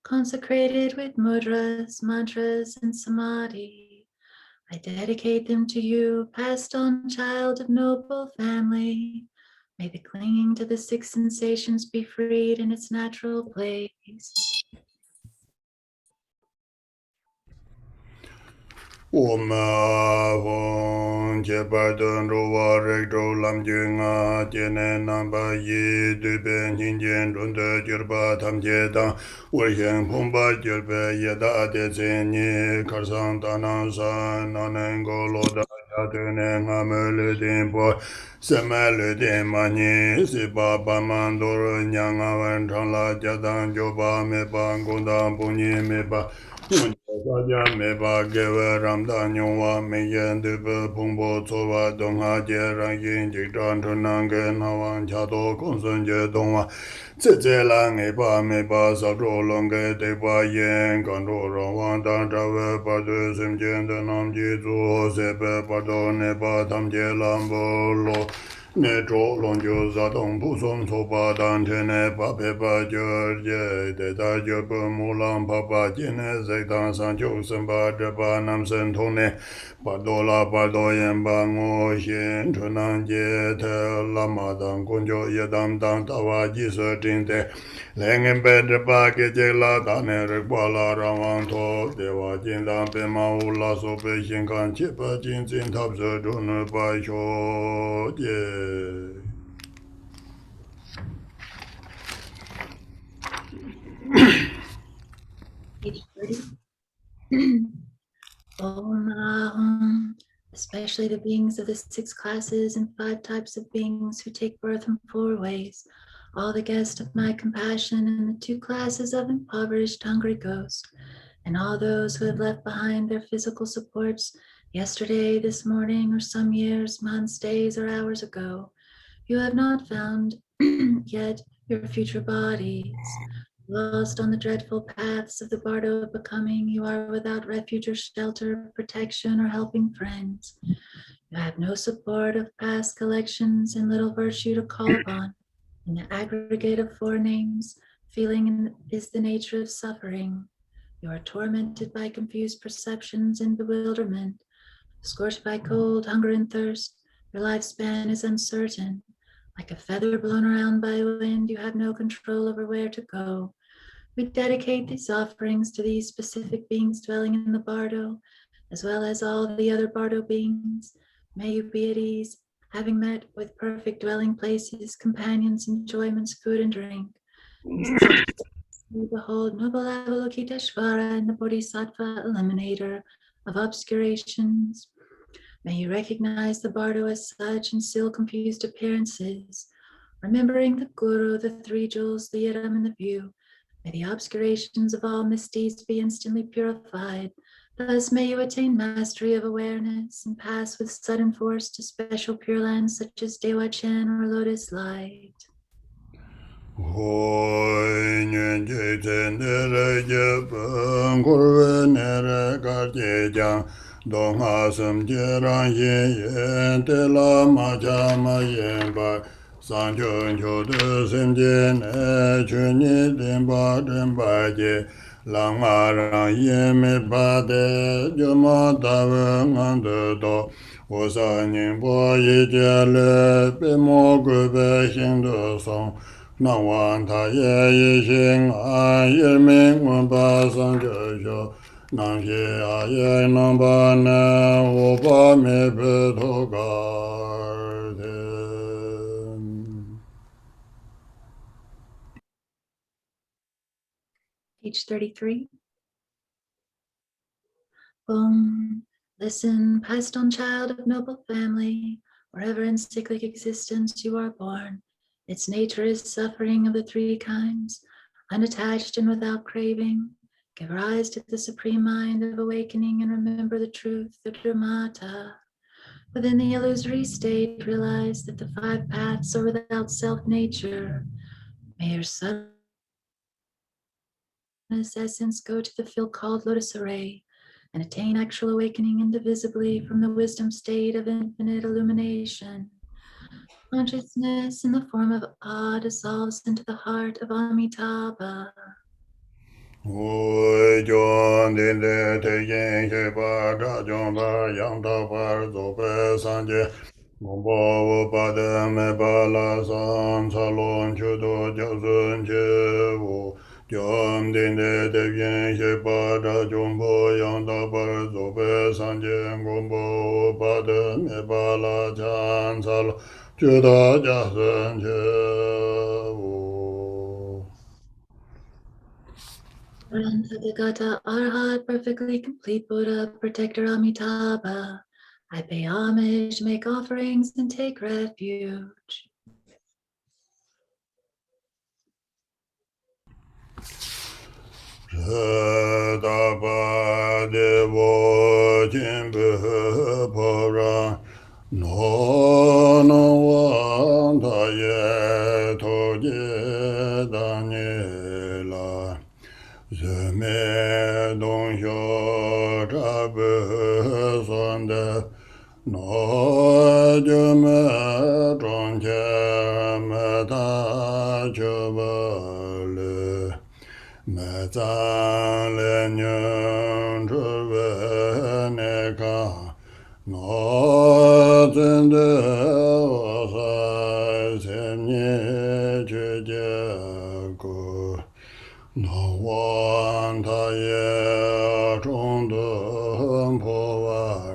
Speaker 1: consecrated with mudras, mantras, and samadhi, I dedicate them to you, passed on child of noble family. May the clinging to the six sensations be freed in its natural place.
Speaker 2: Om che pardon ro rek ro lam ju nga che ne nam ba yi du ben yin jen run de jir ba tam che dang wer yen pom ba jir be ye da de zen ni kar sang da nan san na nen go lo da ya de ne nga me le den po se me le den ma ni si ba ba man do ro nya nga wen chang la ja dang jo ba me ba gong dang bu ni me ba Saja me ba gewe ramda nyongwa me yen debe pongpo tsowa dongha je rang yin jik chan chun nang ge na wang cha to kong sun je dongwa tse tse la nge pa me pa sa zho long ge te pa yen kan zho rong wang tang cha we pa tu sim jen de nam ji zu ho se pe pa to ne pa tam je lam bo lo ne zho long ju za tong pu song so pa dan che ne pa pe pa jor je de ta je pe mu lang pa pa je ne ze tang san chou sen pa je pa nam sen tong ne pa do la pa do yen pa ngo xin chun nang je te la ma dang gong jo ye dam dang ta wa ji se jing de le ngen pe je pa ke je la da ne re pa la rang wang to de wa jin dang pe ma wu la so pe xin kan che pa jin jin tab se zhu ne pa xio je
Speaker 1: Page 30. Om Ahum, especially the beings of the 6 classes and 5 types of beings who take birth in 4 ways, all the guests of my compassion and the 2 classes of impoverished hungry ghosts, and all those who have left behind their physical supports yesterday, this morning, or some years, months, days, or hours ago. You have not found yet your future bodies. Lost on the dreadful paths of the bardo of becoming, you are without refuge or shelter, protection, or helping friends. You have no support of past collections and little virtue to call upon. In the aggregate of 4 names, feeling is the nature of suffering. You are tormented by confused perceptions and bewilderment, scorched by cold, hunger, and thirst. Your lifespan is uncertain. Like a feather blown around by wind, you have no control over where to go. We dedicate these offerings to these specific beings dwelling in the bardo, as well as all the other bardo beings. May you be at ease, having met with perfect dwelling places, companions, enjoyments, food, and drink. In such we behold noble Avalokiteshvara and the Bodhisattva eliminator of obscurations. May you recognize the bardo as such and still confused appearances. Remembering the Guru, the 3 jewels, the Yidam, and the view, may the obscurations of all misdeeds be instantly purified. Thus may you attain mastery of awareness and pass with sudden force to special pure lands such as Dewa Chen or Lotus Light.
Speaker 2: Hoi nyun je te nere je pen kurve nere kar je jang dong ha sam je rang yin yin te la ma cha ma yin pa san chun chu de sim je ne chun ni din pa din pa je lang ma rang yin me pa de je ma ta ve ngan de do wo sa nin po yi je le pe mo gu pe xin de song Nang wan ta ye yi xing an yi ming wen pa san je xio Nang xie a ye nang pa ne wu pa mi pe to gar
Speaker 1: Page 33. Om, listen, passed on child of noble family. Wherever in cyclic existence you are born, its nature is suffering of the three kinds, unattached and without craving. Give rise to the supreme mind of awakening and remember the truth, the Dharmata. Within the illusory state, realize that the five paths are without self-nature. May your subtlest essence go to the field called Lotus Array and attain actual awakening indivisibly from the wisdom state of infinite illumination. Consciousness in the form of Ah dissolves into the heart of Amitabha.
Speaker 2: Oi John din de te yin she ba ga jong ba yang da ba zo pe san je Gong bo wo ba de me ba la san sa lon chu do jiao zhen che wu John din de te yin she ba ga jong bo yang da ba zo pe san je Gong bo wo ba de me ba la chan sa lon chu do jiao zhen che wu
Speaker 1: Tathagata Arhat, perfectly complete Buddha, protector Amitabha. I pay homage, make offerings, and take refuge.
Speaker 2: Daba devo jimbe pora no no wanda ye toje daniela zeme don yo rabe sonde no jume tronje me da jubale me zang le nyung zhuwe ne ka no zhen de wo sai chen ye ju jie gu no wan ta ye zhong de po war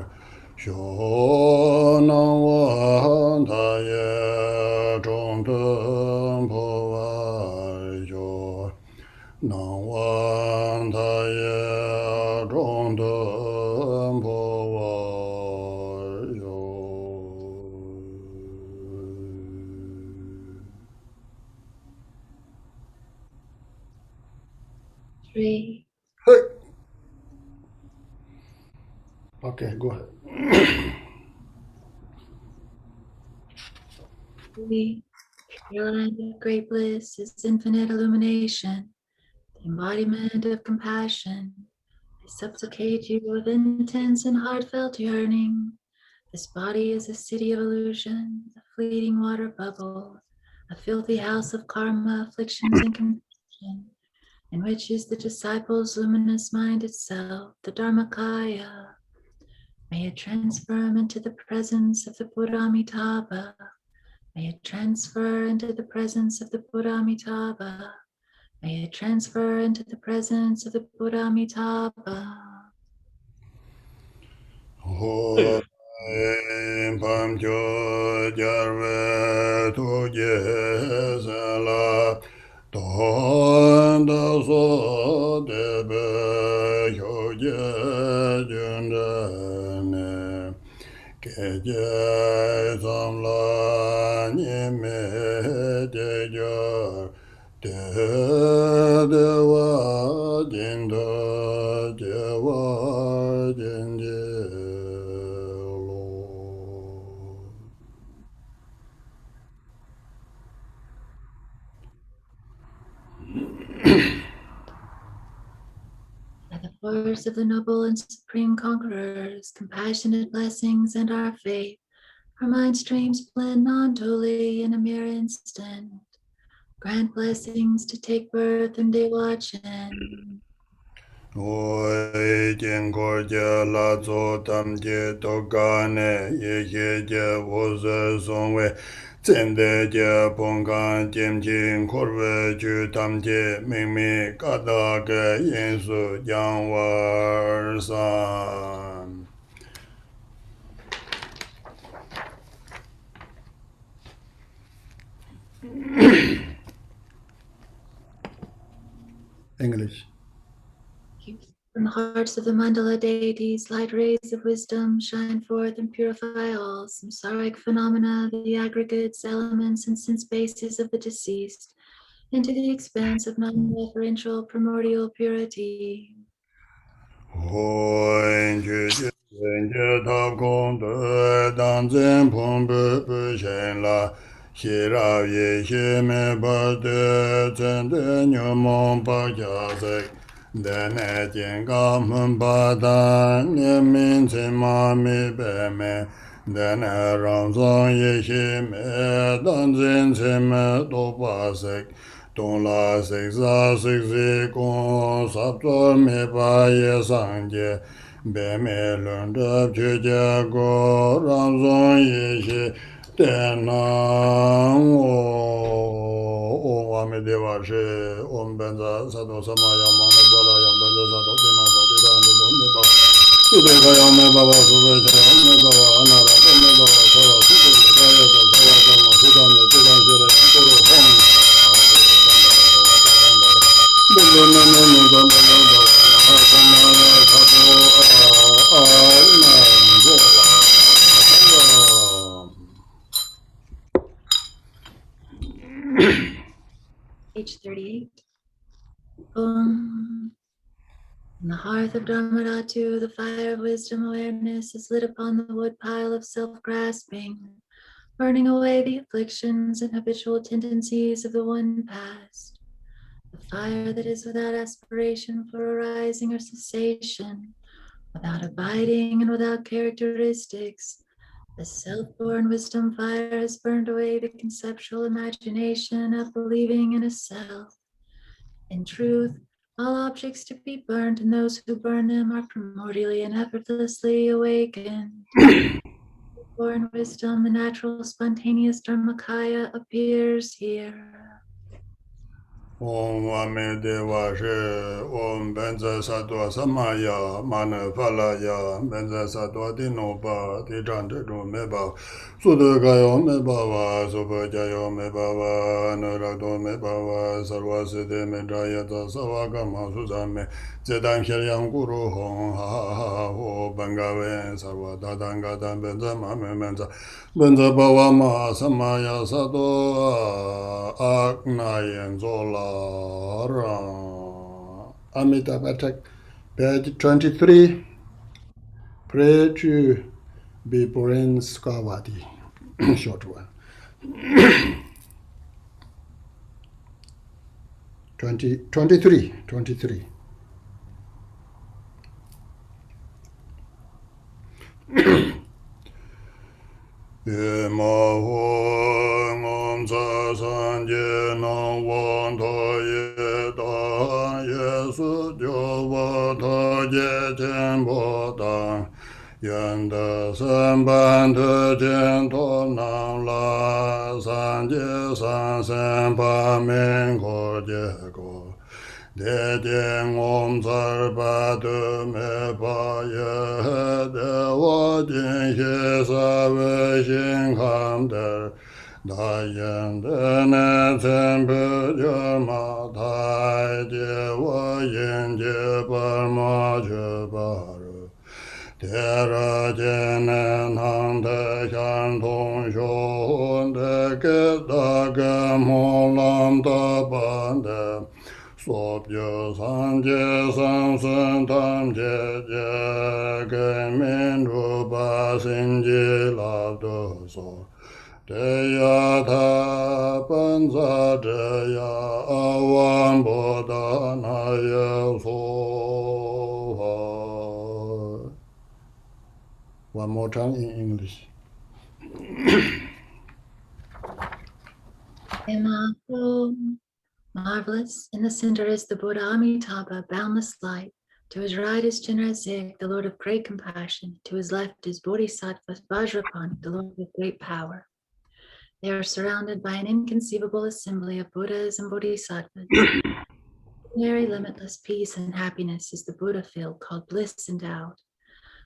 Speaker 2: xiu no wan ta ye zhong de po war xiu Nang wan ta ye zhong de po wa yo.
Speaker 1: 3.
Speaker 2: Hey. Okay, go ahead.
Speaker 1: Your land of great bliss is infinite illumination, the embodiment of compassion. I supplicate you with intense and heartfelt yearning. This body is a city of illusion, a fleeting water bubble, a filthy house of karma, afflictions, and confusion, in which is the disciple's luminous mind itself, the Dharmakaya. May it transform into the presence of the Buddha Amitabha. May it transfer into the presence of the Buddha Amitabha. May it transfer into the presence of the Buddha Amitabha.
Speaker 2: Ho pam cho jar ve tu je sa la ton da so de be yo je jun de ne ke je sam la ni me de jo de wa jin do je wa jin je lo.
Speaker 1: By the force of the noble and supreme conquerors, compassionate blessings, and our faith, our mind streams blend non-dually in a mere instant. Grant blessings to take birth in Dewachin.
Speaker 2: Oi jin kor je la zo tam je to ga ne ye ye je wo ze song we zhen de je pong gan jim jin kor we ju tam je ming mi ka da ge yin su yang war san. English.
Speaker 1: From the hearts of the mandala deities, light rays of wisdom shine forth and purify all samsaric phenomena, the aggregates, elements, and sense bases of the deceased, into the expanse of non-referential primordial purity.
Speaker 2: Dong la sik sa sik si kong sap tsor me pa ye sang je be me lun dap chu je go rang song ye shi ten nang o wa me de wa she om ben za sa do sa ma ya ma ne ba la ya ben za sa do te na ba de da ne do me ba su de ga ya me ba ba su be je ya me ba ba na ra ko me ba ba sa wa su de me ba ya da sa wa ka ma su da me tu da je ra ya ko ro hong
Speaker 1: Page 38. On the hearth of Dharmadhatu, the fire of wisdom awareness is lit upon the wood pile of self-grasping, burning away the afflictions and habitual tendencies of the one past. The fire that is without aspiration for arising or cessation, without abiding and without characteristics. The self-born wisdom fire has burned away the conceptual imagination of believing in a self. In truth, all objects to be burned and those who burn them are primordially and effortlessly awakened. Born wisdom, the natural spontaneous Dharmakaya appears here.
Speaker 2: Om Vame Deva She Om Benza Satwa Samaya Mana Palaya Benza Satwa Dinopa Tijante Meba Sudagayo Mebawa Subajayo Mebawa Nurado Mebawa Sarvaside Medayata Savagama Suzame Zedam Shelyam Guru Hong Ha Ha Ha Ho Bangawe Sarva Dadanga Dan Benza Mame Menza Benza Bawa Ma Samaya Sato Aknayen Zola Amitabha, page 23. Pray to be Puren Skawati. Short one. 23. Ye ma ho ngom sa san je na wan ta ye ta ye su jo wa ta je chen bo ta yan da san ban de chen to na la san je san san pa men ko je ko de de ngom zar ba de me pa ye de wa jin ye sa we xin ham de da yan de ne zen bu je ma tai je wa yin je pa ma je ba ru de ra je ne nang de xian tong xiu de ge da ge mo lam da ban de Sobyo sanje samsun tamje je ge min rupa sinji labdo so te ya ta panza te ya awan boda na ye so. One more time in English.
Speaker 1: Emako. Marvelous. In the center is the Buddha Amitabha, boundless light. To his right is Chenrezig, the Lord of great compassion. To his left is Bodhisattva Vajrapani, the Lord of great power. They are surrounded by an inconceivable assembly of Buddhas and Bodhisattvas. Very limitless peace and happiness is the Buddha field called bliss endowed.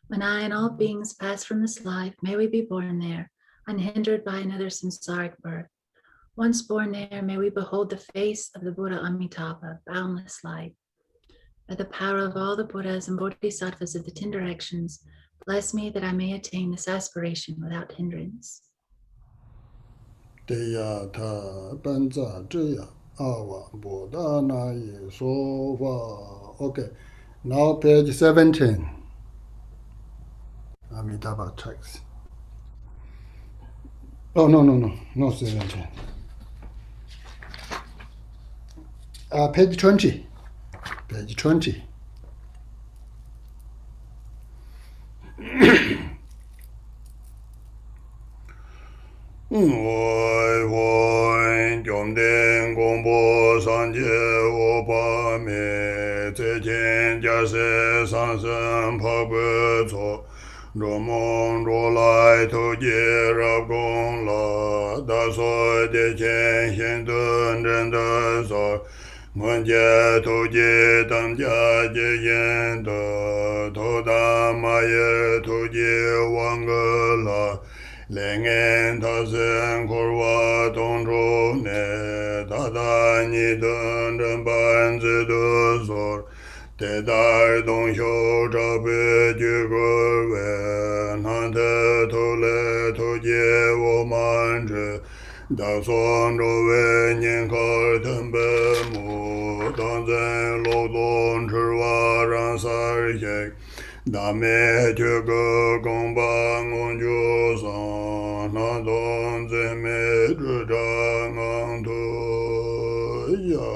Speaker 1: When I and all beings pass from this life, may we be born there, unhindered by another samsaric birth. Once born there, may we behold the face of the Buddha Amitabha, boundless light. By the power of all the Buddhas and Bodhisattvas of the 10 directions, bless me that I may attain this aspiration without hindrance.
Speaker 2: Teya ta banza zhiya awa Buddha na ye sofa. Okay, now page 17. Amitabha text. Oh, no 17. Page 20. Page 20. Oi, Gyomden Gombo Sanje Opa Me Te Jen Jase Sansen Pagwe Tso Romon Rolai To Je Rab Gong La Da So De Chen Shen Dun Ren Da So Ngon Je To Je Tam Ja Je Yen Da To Da Ma Ye To Je Wang Ge La Lengen tazen korwa tongzhu ne tada ni dun zhen ban zi du zor te dar dong xiu zha bei ju gu wei nan te tu le tu jie wo man zhi da suan zhou wei nian kar ten bei mu dan zhen lo dong chi wa ran sar xie da me ju gu gong ba ngon ju san na dong zi me zhi zha ngang tu ya.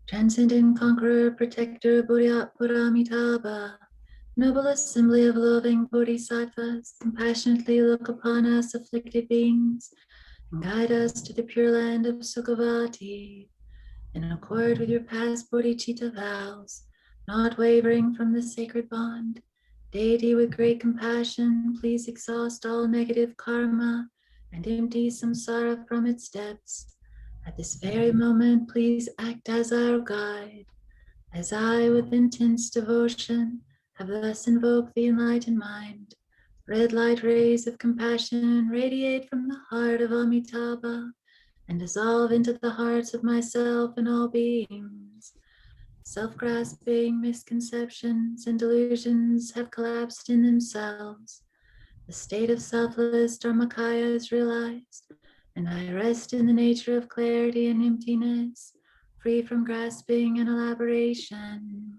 Speaker 1: Transcendent conqueror, protector, Buddha Amitabha, noble assembly of loving bodhisattvas, compassionately look upon us afflicted beings and guide us to the pure land of Sukhavati, in accord with your past bodhicitta vows, not wavering from the sacred bond. Deity, with great compassion, please exhaust all negative karma and empty samsara from its depths. At this very moment, please act as our guide. As I, with intense devotion, have thus invoked the enlightened mind, red light rays of compassion radiate from the heart of Amitabha and dissolve into the hearts of myself and all beings. Self-grasping misconceptions and delusions have collapsed in themselves. The state of selfless Dharmakaya is realized, and I rest in the nature of clarity and emptiness, free from grasping and elaboration.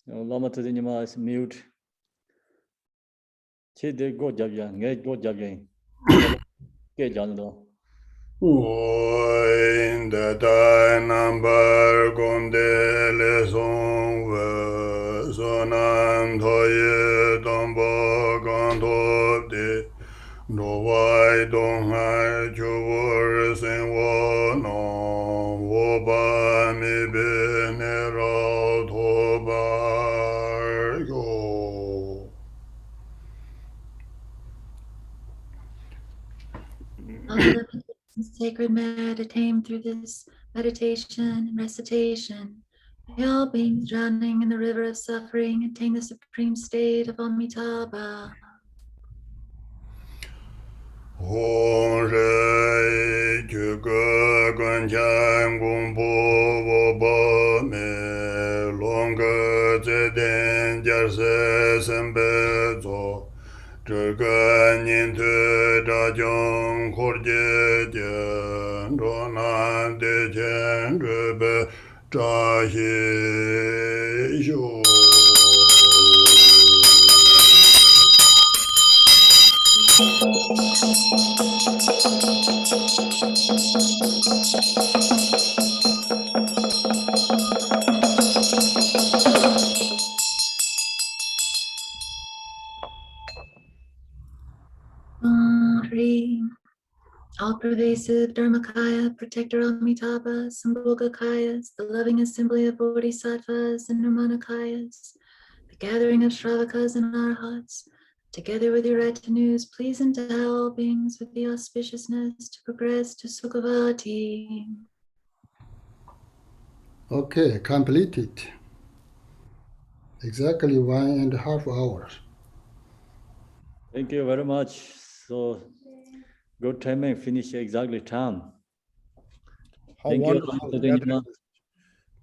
Speaker 3: Lama Tadinima is mute. Chide go jabya, ngay go jabya. Ke janado.
Speaker 2: In the time number gonde le son we sonan toye tombo ganto de no wai dong hai chu wor sen wo no wo ba mi be ne ra to ba yo.
Speaker 1: All the sacred merit attained through this meditation and recitation. May all beings drowning in the river of suffering attain the supreme state of Amitabha.
Speaker 2: Hong Re Ju Ge Gun Chan Gung Po Wo Ba Me Long Ge Zhe Den Jar Se Sen Be Zo Zhe Ge Nin Te Zha Jiang Khor Jie Jian Zhuo Nan De Qian Zhe Be 자히쇼
Speaker 1: Hri, all-pervasive Dharmakaya, protector Amitabha, Sambhogakayas, the loving assembly of Bodhisattvas and Nirmanakayas, the gathering of Shravakas and Arhats, together with your retinues, please endow all beings with the auspiciousness to progress to Sukhavati.
Speaker 4: Okay, completed. Exactly 1.5 hours.
Speaker 3: Thank you very much. So good timing, finish exactly time.
Speaker 5: How
Speaker 3: Thank you,
Speaker 5: wonderful.
Speaker 3: Lama
Speaker 5: That
Speaker 3: Tejima.
Speaker 5: is-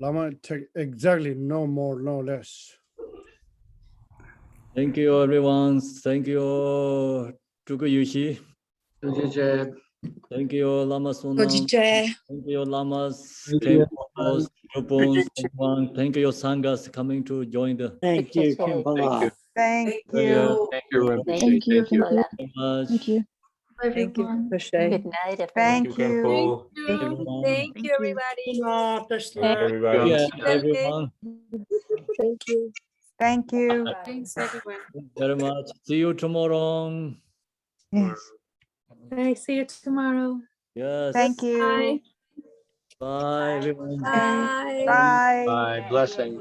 Speaker 5: Lama, exactly, no more, no less.
Speaker 3: Thank you, everyone. Thank you, Tuku Yushi. Thank you, Lama Sunam. Thank you, Lamas, Khenpos, Yupons, everyone. Thank you, Sanghas, coming to join the.
Speaker 6: Thank you, Khenpo.
Speaker 7: Thank
Speaker 3: Thank
Speaker 7: you.
Speaker 6: Thank you, Rinpoche.
Speaker 8: Thank you.
Speaker 3: very much.
Speaker 8: Thank you.
Speaker 6: Thank you,
Speaker 1: Everyone.
Speaker 6: Rinpoche.
Speaker 8: Good night, everyone.
Speaker 7: Thank you.
Speaker 6: Khenpo.
Speaker 3: Everyone.
Speaker 9: Thank you, everybody.
Speaker 6: Thank you, everybody.
Speaker 3: Yeah, everyone.
Speaker 9: Thank you.
Speaker 7: Thank you.
Speaker 9: Thanks, everyone.
Speaker 3: Thank you very much. See you tomorrow.
Speaker 7: Yes.
Speaker 9: Bye. See you tomorrow.
Speaker 3: Yes.
Speaker 7: Thank you.
Speaker 3: Bye, everyone.
Speaker 9: Bye.
Speaker 7: Bye.
Speaker 6: Bye. Blessing.